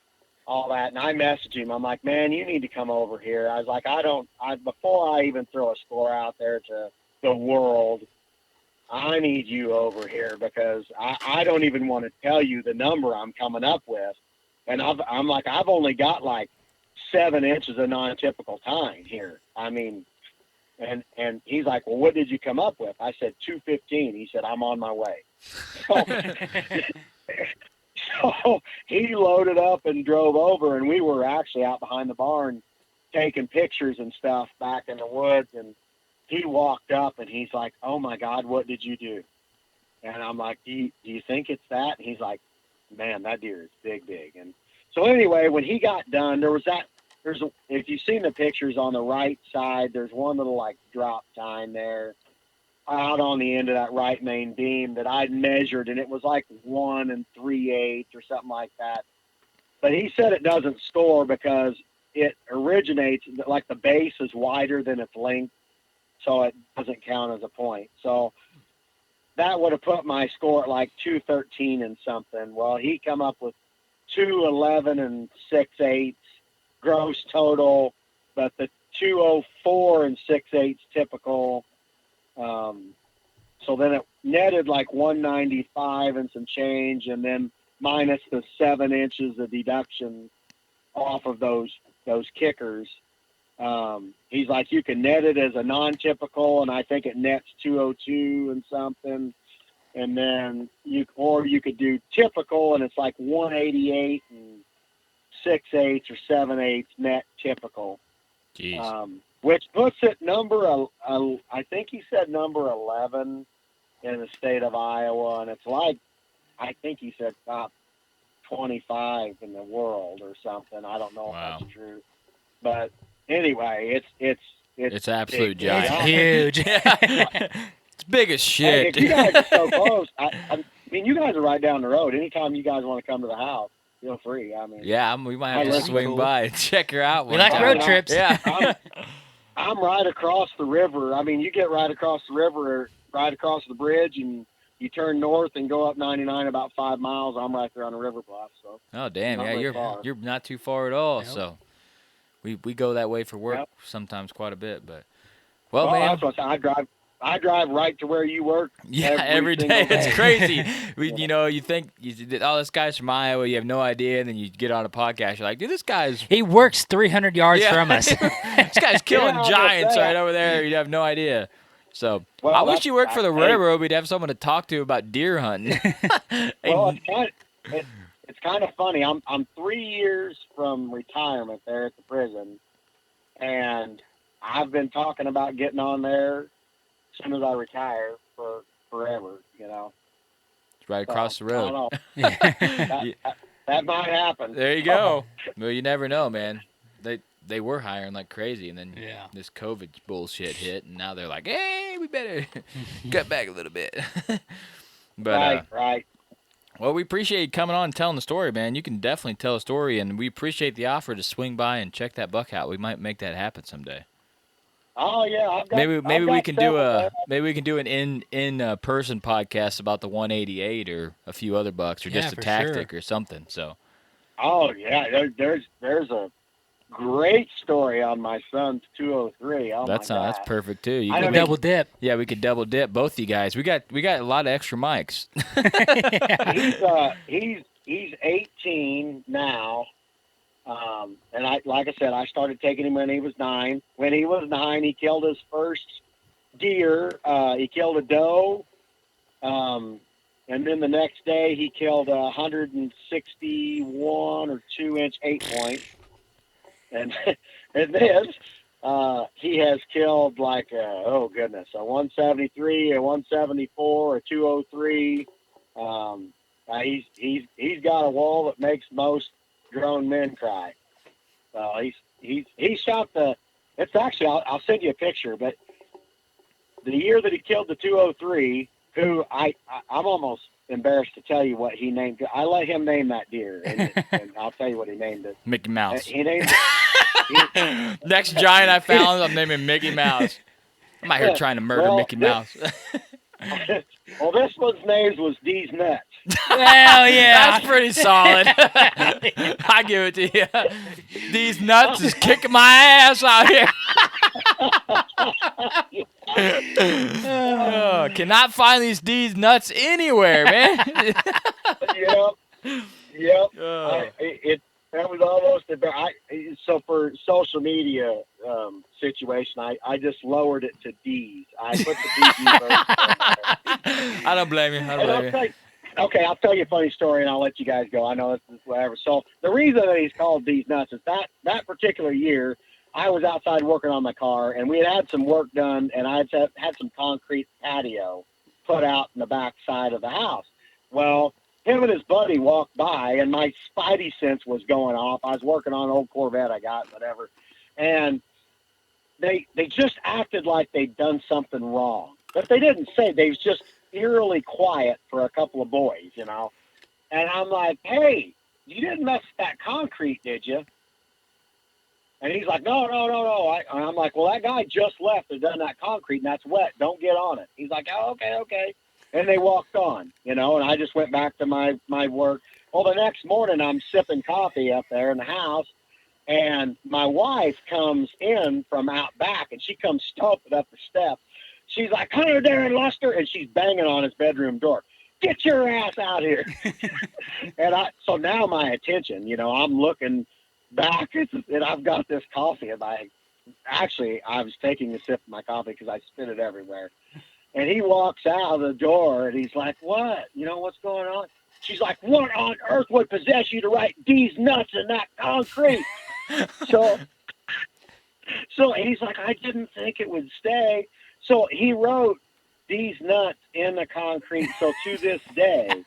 all that. And I messaged him. I'm like, man, you need to come over here. I was like, before I even throw a score out there to the world, I need you over here, because I don't even want to tell you the number I'm coming up with. And I'm like, I've only got like 7 inches of non-typical tine here. I mean, and he's like, well, what did you come up with? I said 215. He said, I'm on my way. So he loaded up and drove over, and we were actually out behind the barn taking pictures and stuff back in the woods. And he walked up, and he's like, oh my God, what did you do? And I'm like, do you think it's that? And he's like, man, that deer is big. And so anyway, when he got done, if you've seen the pictures on the right side, there's one little like drop tine there out on the end of that right main beam that I'd measured, and it was like 1 3/8 or something like that. But he said it doesn't score because it originates, like the base is wider than its length, so it doesn't count as a point. So that would have put my score at like 213 and something. Well, he come up with 211 6/8 gross total, but the 204 6/8 typical. So then it netted like 195 and some change, and then minus the 7 inches of deduction off of those kickers. He's like, you can net it as a non-typical, and I think it nets 202 and something. And then you could do typical, and it's like 188 6/8 or 7/8 net typical. Jeez. Which puts it I think he said number 11 in the state of Iowa, and it's like, I think he said top 25 in the world or something. I don't know if that's true, but anyway, it's absolute big. giant. Huge. It's big as shit. Hey, if you guys are so close, I mean, you guys are right down the road. Anytime you guys want to come to the house, feel free. I mean, yeah, we might have to swing by and check her out. We like road trips. Yeah. I'm right across the river. I mean, you get right across the river, right across the bridge, and you turn north and go up 99 about 5 miles. I'm right there on the river bluff. So. Oh, damn. Not Yeah, very far. you're not too far at all. Yep. So we go that way for work Yep. sometimes quite a bit. But, well, Well, man. that's what I drive right to where you work. Yeah, every single day. It's crazy. Yeah. You know, you think, oh, this guy's from Iowa. You have no idea. And then you get on a podcast. You're like, dude, this guy's. He works 300 yards Yeah. from us. This guy's killing Yeah, I was gonna giants say. right over there. You have no idea. So Well, I wish that's- you worked for the hey. railroad. We'd have someone to talk to about deer hunting. Well, it's kind of funny. I'm 3 years from retirement there at the prison, and I've been talking about getting on there as soon as I retire for forever. You know, It's right across the I don't road. know. Yeah. That might happen. There you go. Well, you never know, man. They were hiring like crazy, and then Yeah. this COVID bullshit hit, and now they're like, hey, we better cut back a little bit. But Right. well, we appreciate you coming on and telling the story, man. You can definitely tell a story, and we appreciate the offer to swing by and check that buck out. We might make that happen someday. Oh yeah. I've got, Maybe I've we got can do several an in person podcast about the 188 or a few other bucks, or Yeah, just a for tactic or something. So Oh yeah. There's a great story on my son's 203. Oh that's my God. that's perfect too. You I can don't make- Double dip. Yeah, we could double dip both you guys. We got a lot of extra mics. He's 18 now, and like I said, I started taking him when he was 9. When he was 9, he killed his first deer. He killed a doe, and then the next day he killed a 161 or 2-inch 8-point, and and then he has killed like a 173, a 174, a 203. He's got a wall that makes most grown men cry. He shot the. It's actually I'll send you a picture, but the year that he killed the 203, who I'm almost embarrassed to tell you what he named. I let him name that deer, and I'll tell you what he named it. Mickey Mouse. He named Next giant I found, I'm naming Mickey Mouse. I'm out here trying to murder Well, Mickey Mouse. well, this one's name was D's Nuts. Hell yeah. That's pretty solid. I give it to you. These nuts is kicking my ass out here. Oh, cannot find these D's nuts anywhere, man. Yep. Oh. That was almost so for social media situation, I just lowered it to D's. I put the DG first. I don't blame you. Okay, I'll tell you a funny story and I'll let you guys go. I know this is whatever. So the reason that he's called D's Nuts is that particular year I was outside working on my car and we had some work done and I had some concrete patio put out in the back side of the house. Well, him and his buddy walked by, and my spidey sense was going off. I was working on an old Corvette I got, whatever, and they just acted like they'd done something wrong, but they didn't say. They was just eerily quiet for a couple of boys, you know. And I'm like, "Hey, you didn't mess with that concrete, did you?" And he's like, "No." And I'm like, "Well, that guy just left and done that concrete, and that's wet. Don't get on it." He's like, "Oh, okay." And they walked on, you know, and I just went back to my work. Well, the next morning I'm sipping coffee up there in the house, and my wife comes in from out back, and she comes stomping up the steps. She's like, "Hunter Darren Luster," and she's banging on his bedroom door. "Get your ass out here." So now my attention, you know, I'm looking back, and I've got this coffee in my. Actually, I was taking a sip of my coffee because I spit it everywhere. And he walks out of the door, and he's like, "What? You know, what's going on?" She's like, "What on earth would possess you to write D's Nuts in that concrete?" So he's like, "I didn't think it would stay." So he wrote D's Nuts in the concrete. So to this day,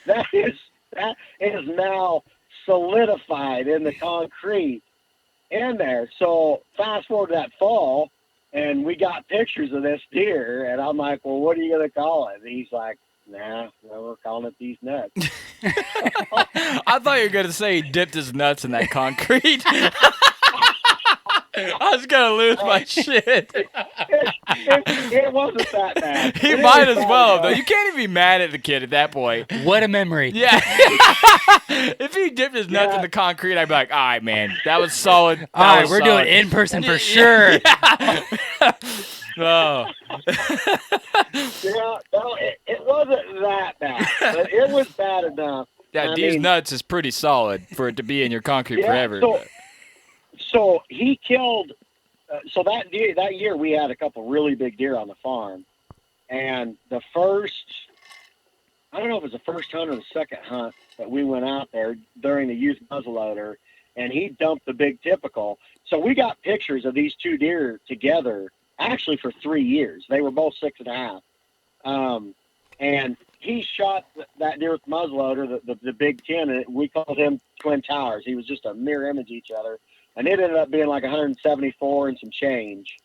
that is now solidified in the concrete in there. So fast forward to that fall, and we got pictures of this deer, and I'm like, "Well, what are you going to call it?" And he's like, "Nah, we're calling it These Nuts." I thought you were going to say he dipped his nuts in that concrete. I I was gonna lose my shit. It wasn't that bad. He might as well, though. You can't even be mad at the kid at that point. What a memory. Yeah. If he dipped his nuts in the concrete, I'd be like, all right, man, that was solid. All right, we're doing it in person for sure. Oh. Yeah, no, it wasn't that bad, but it was bad enough. Yeah, I D's mean, nuts is pretty solid for it to be in your concrete yeah, forever. So he killed. So that year we had a couple really big deer on the farm, and the first, I don't know if it was the first hunt or the second hunt that we went out there during the youth muzzleloader, and he dumped the big typical. So we got pictures of these two deer together actually for 3 years. They were both 6.5. And he shot that deer with muzzleloader, the big 10, and we called him Twin Towers. He was just a mirror image of each other. And it ended up being like 174 and some change.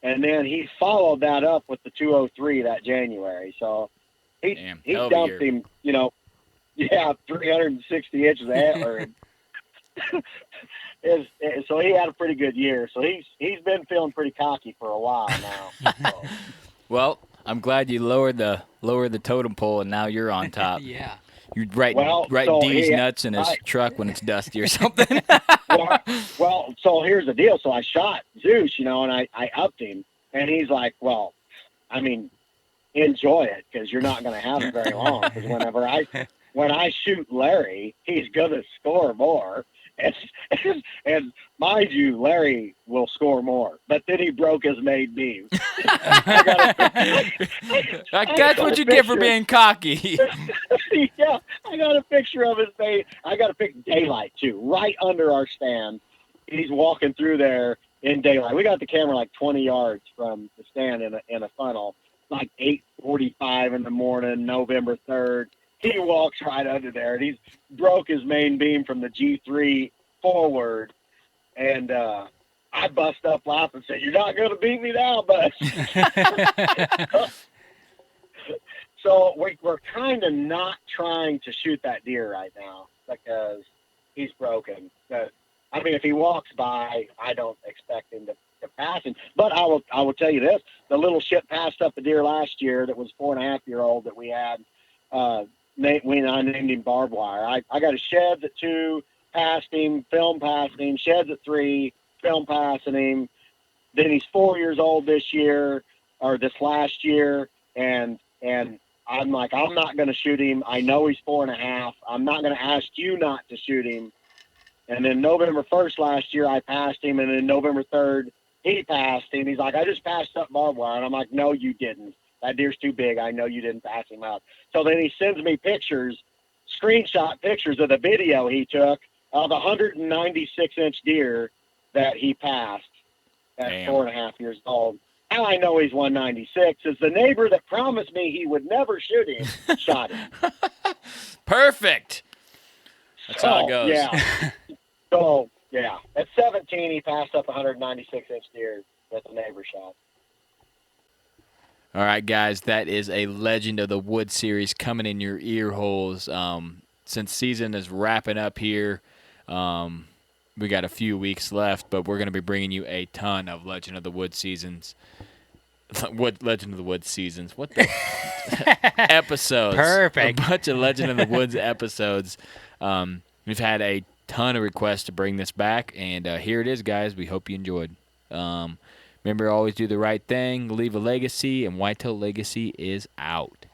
And then he followed that up with the 203 that January. So he dumped him, 360 inches of antler. So he had a pretty good year. So he's been feeling pretty cocky for a while now. So. Well, I'm glad you lowered the totem pole, and now you're on top. Yeah. You write D's nuts in his truck when it's dusty or something. well, so here's the deal. So I shot Zues, and I upped him, and he's like, well, I mean, enjoy it because you're not going to have it very long. Because when I shoot Larry, he's going to score more. And mind you, Larry will score more, but then he broke his main beam. That's what you get for being cocky. Yeah, I got a picture of his main. I got to pick daylight too, right under our stand. He's walking through there in daylight. We got the camera like 20 yards from the stand in a funnel, like 8:45 in the morning, November 3rd. He walks right under there, and he's broke his main beam from the G3 forward, and I bust up laughing and said, "You're not going to beat me now, bud." So we're kind of not trying to shoot that deer right now because he's broken. But, I mean, if he walks by, I don't expect him to pass him. But I will tell you this: the little shit passed up a deer last year that was 4.5-year-old that we had. I named him Barbed Wire. I got a sheds at 2, passed him, film passed him, sheds at 3, film passing him. Then he's 4 years old this last year, and I'm like, I'm not going to shoot him. I know he's 4.5. I'm not going to ask you not to shoot him. And then November 1st last year, I passed him, and then November 3rd, he passed him. He's like, I just passed up Barbed Wire, and I'm like, no, you didn't. That deer's too big. I know you didn't pass him up. So then he sends me screenshot pictures of the video he took of a 196-inch deer that he passed at 4.5 years old. How I know he's 196 is the neighbor that promised me he would never shoot him shot him. Perfect. That's how it goes. Yeah. So, yeah. At 17, he passed up a 196-inch deer that the neighbor shot. All right, guys, that is a Legend of the Woods series coming in your ear holes. Since season is wrapping up here, we got a few weeks left, but we're going to be bringing you a ton of Legend of the Woods seasons. Legend of the Woods seasons. What the? Episodes. Perfect. A bunch of Legend of the Woods episodes. We've had a ton of requests to bring this back, and here it is, guys. We hope you enjoyed. Remember, always do the right thing, leave a legacy, and Whitetail Legacy is out.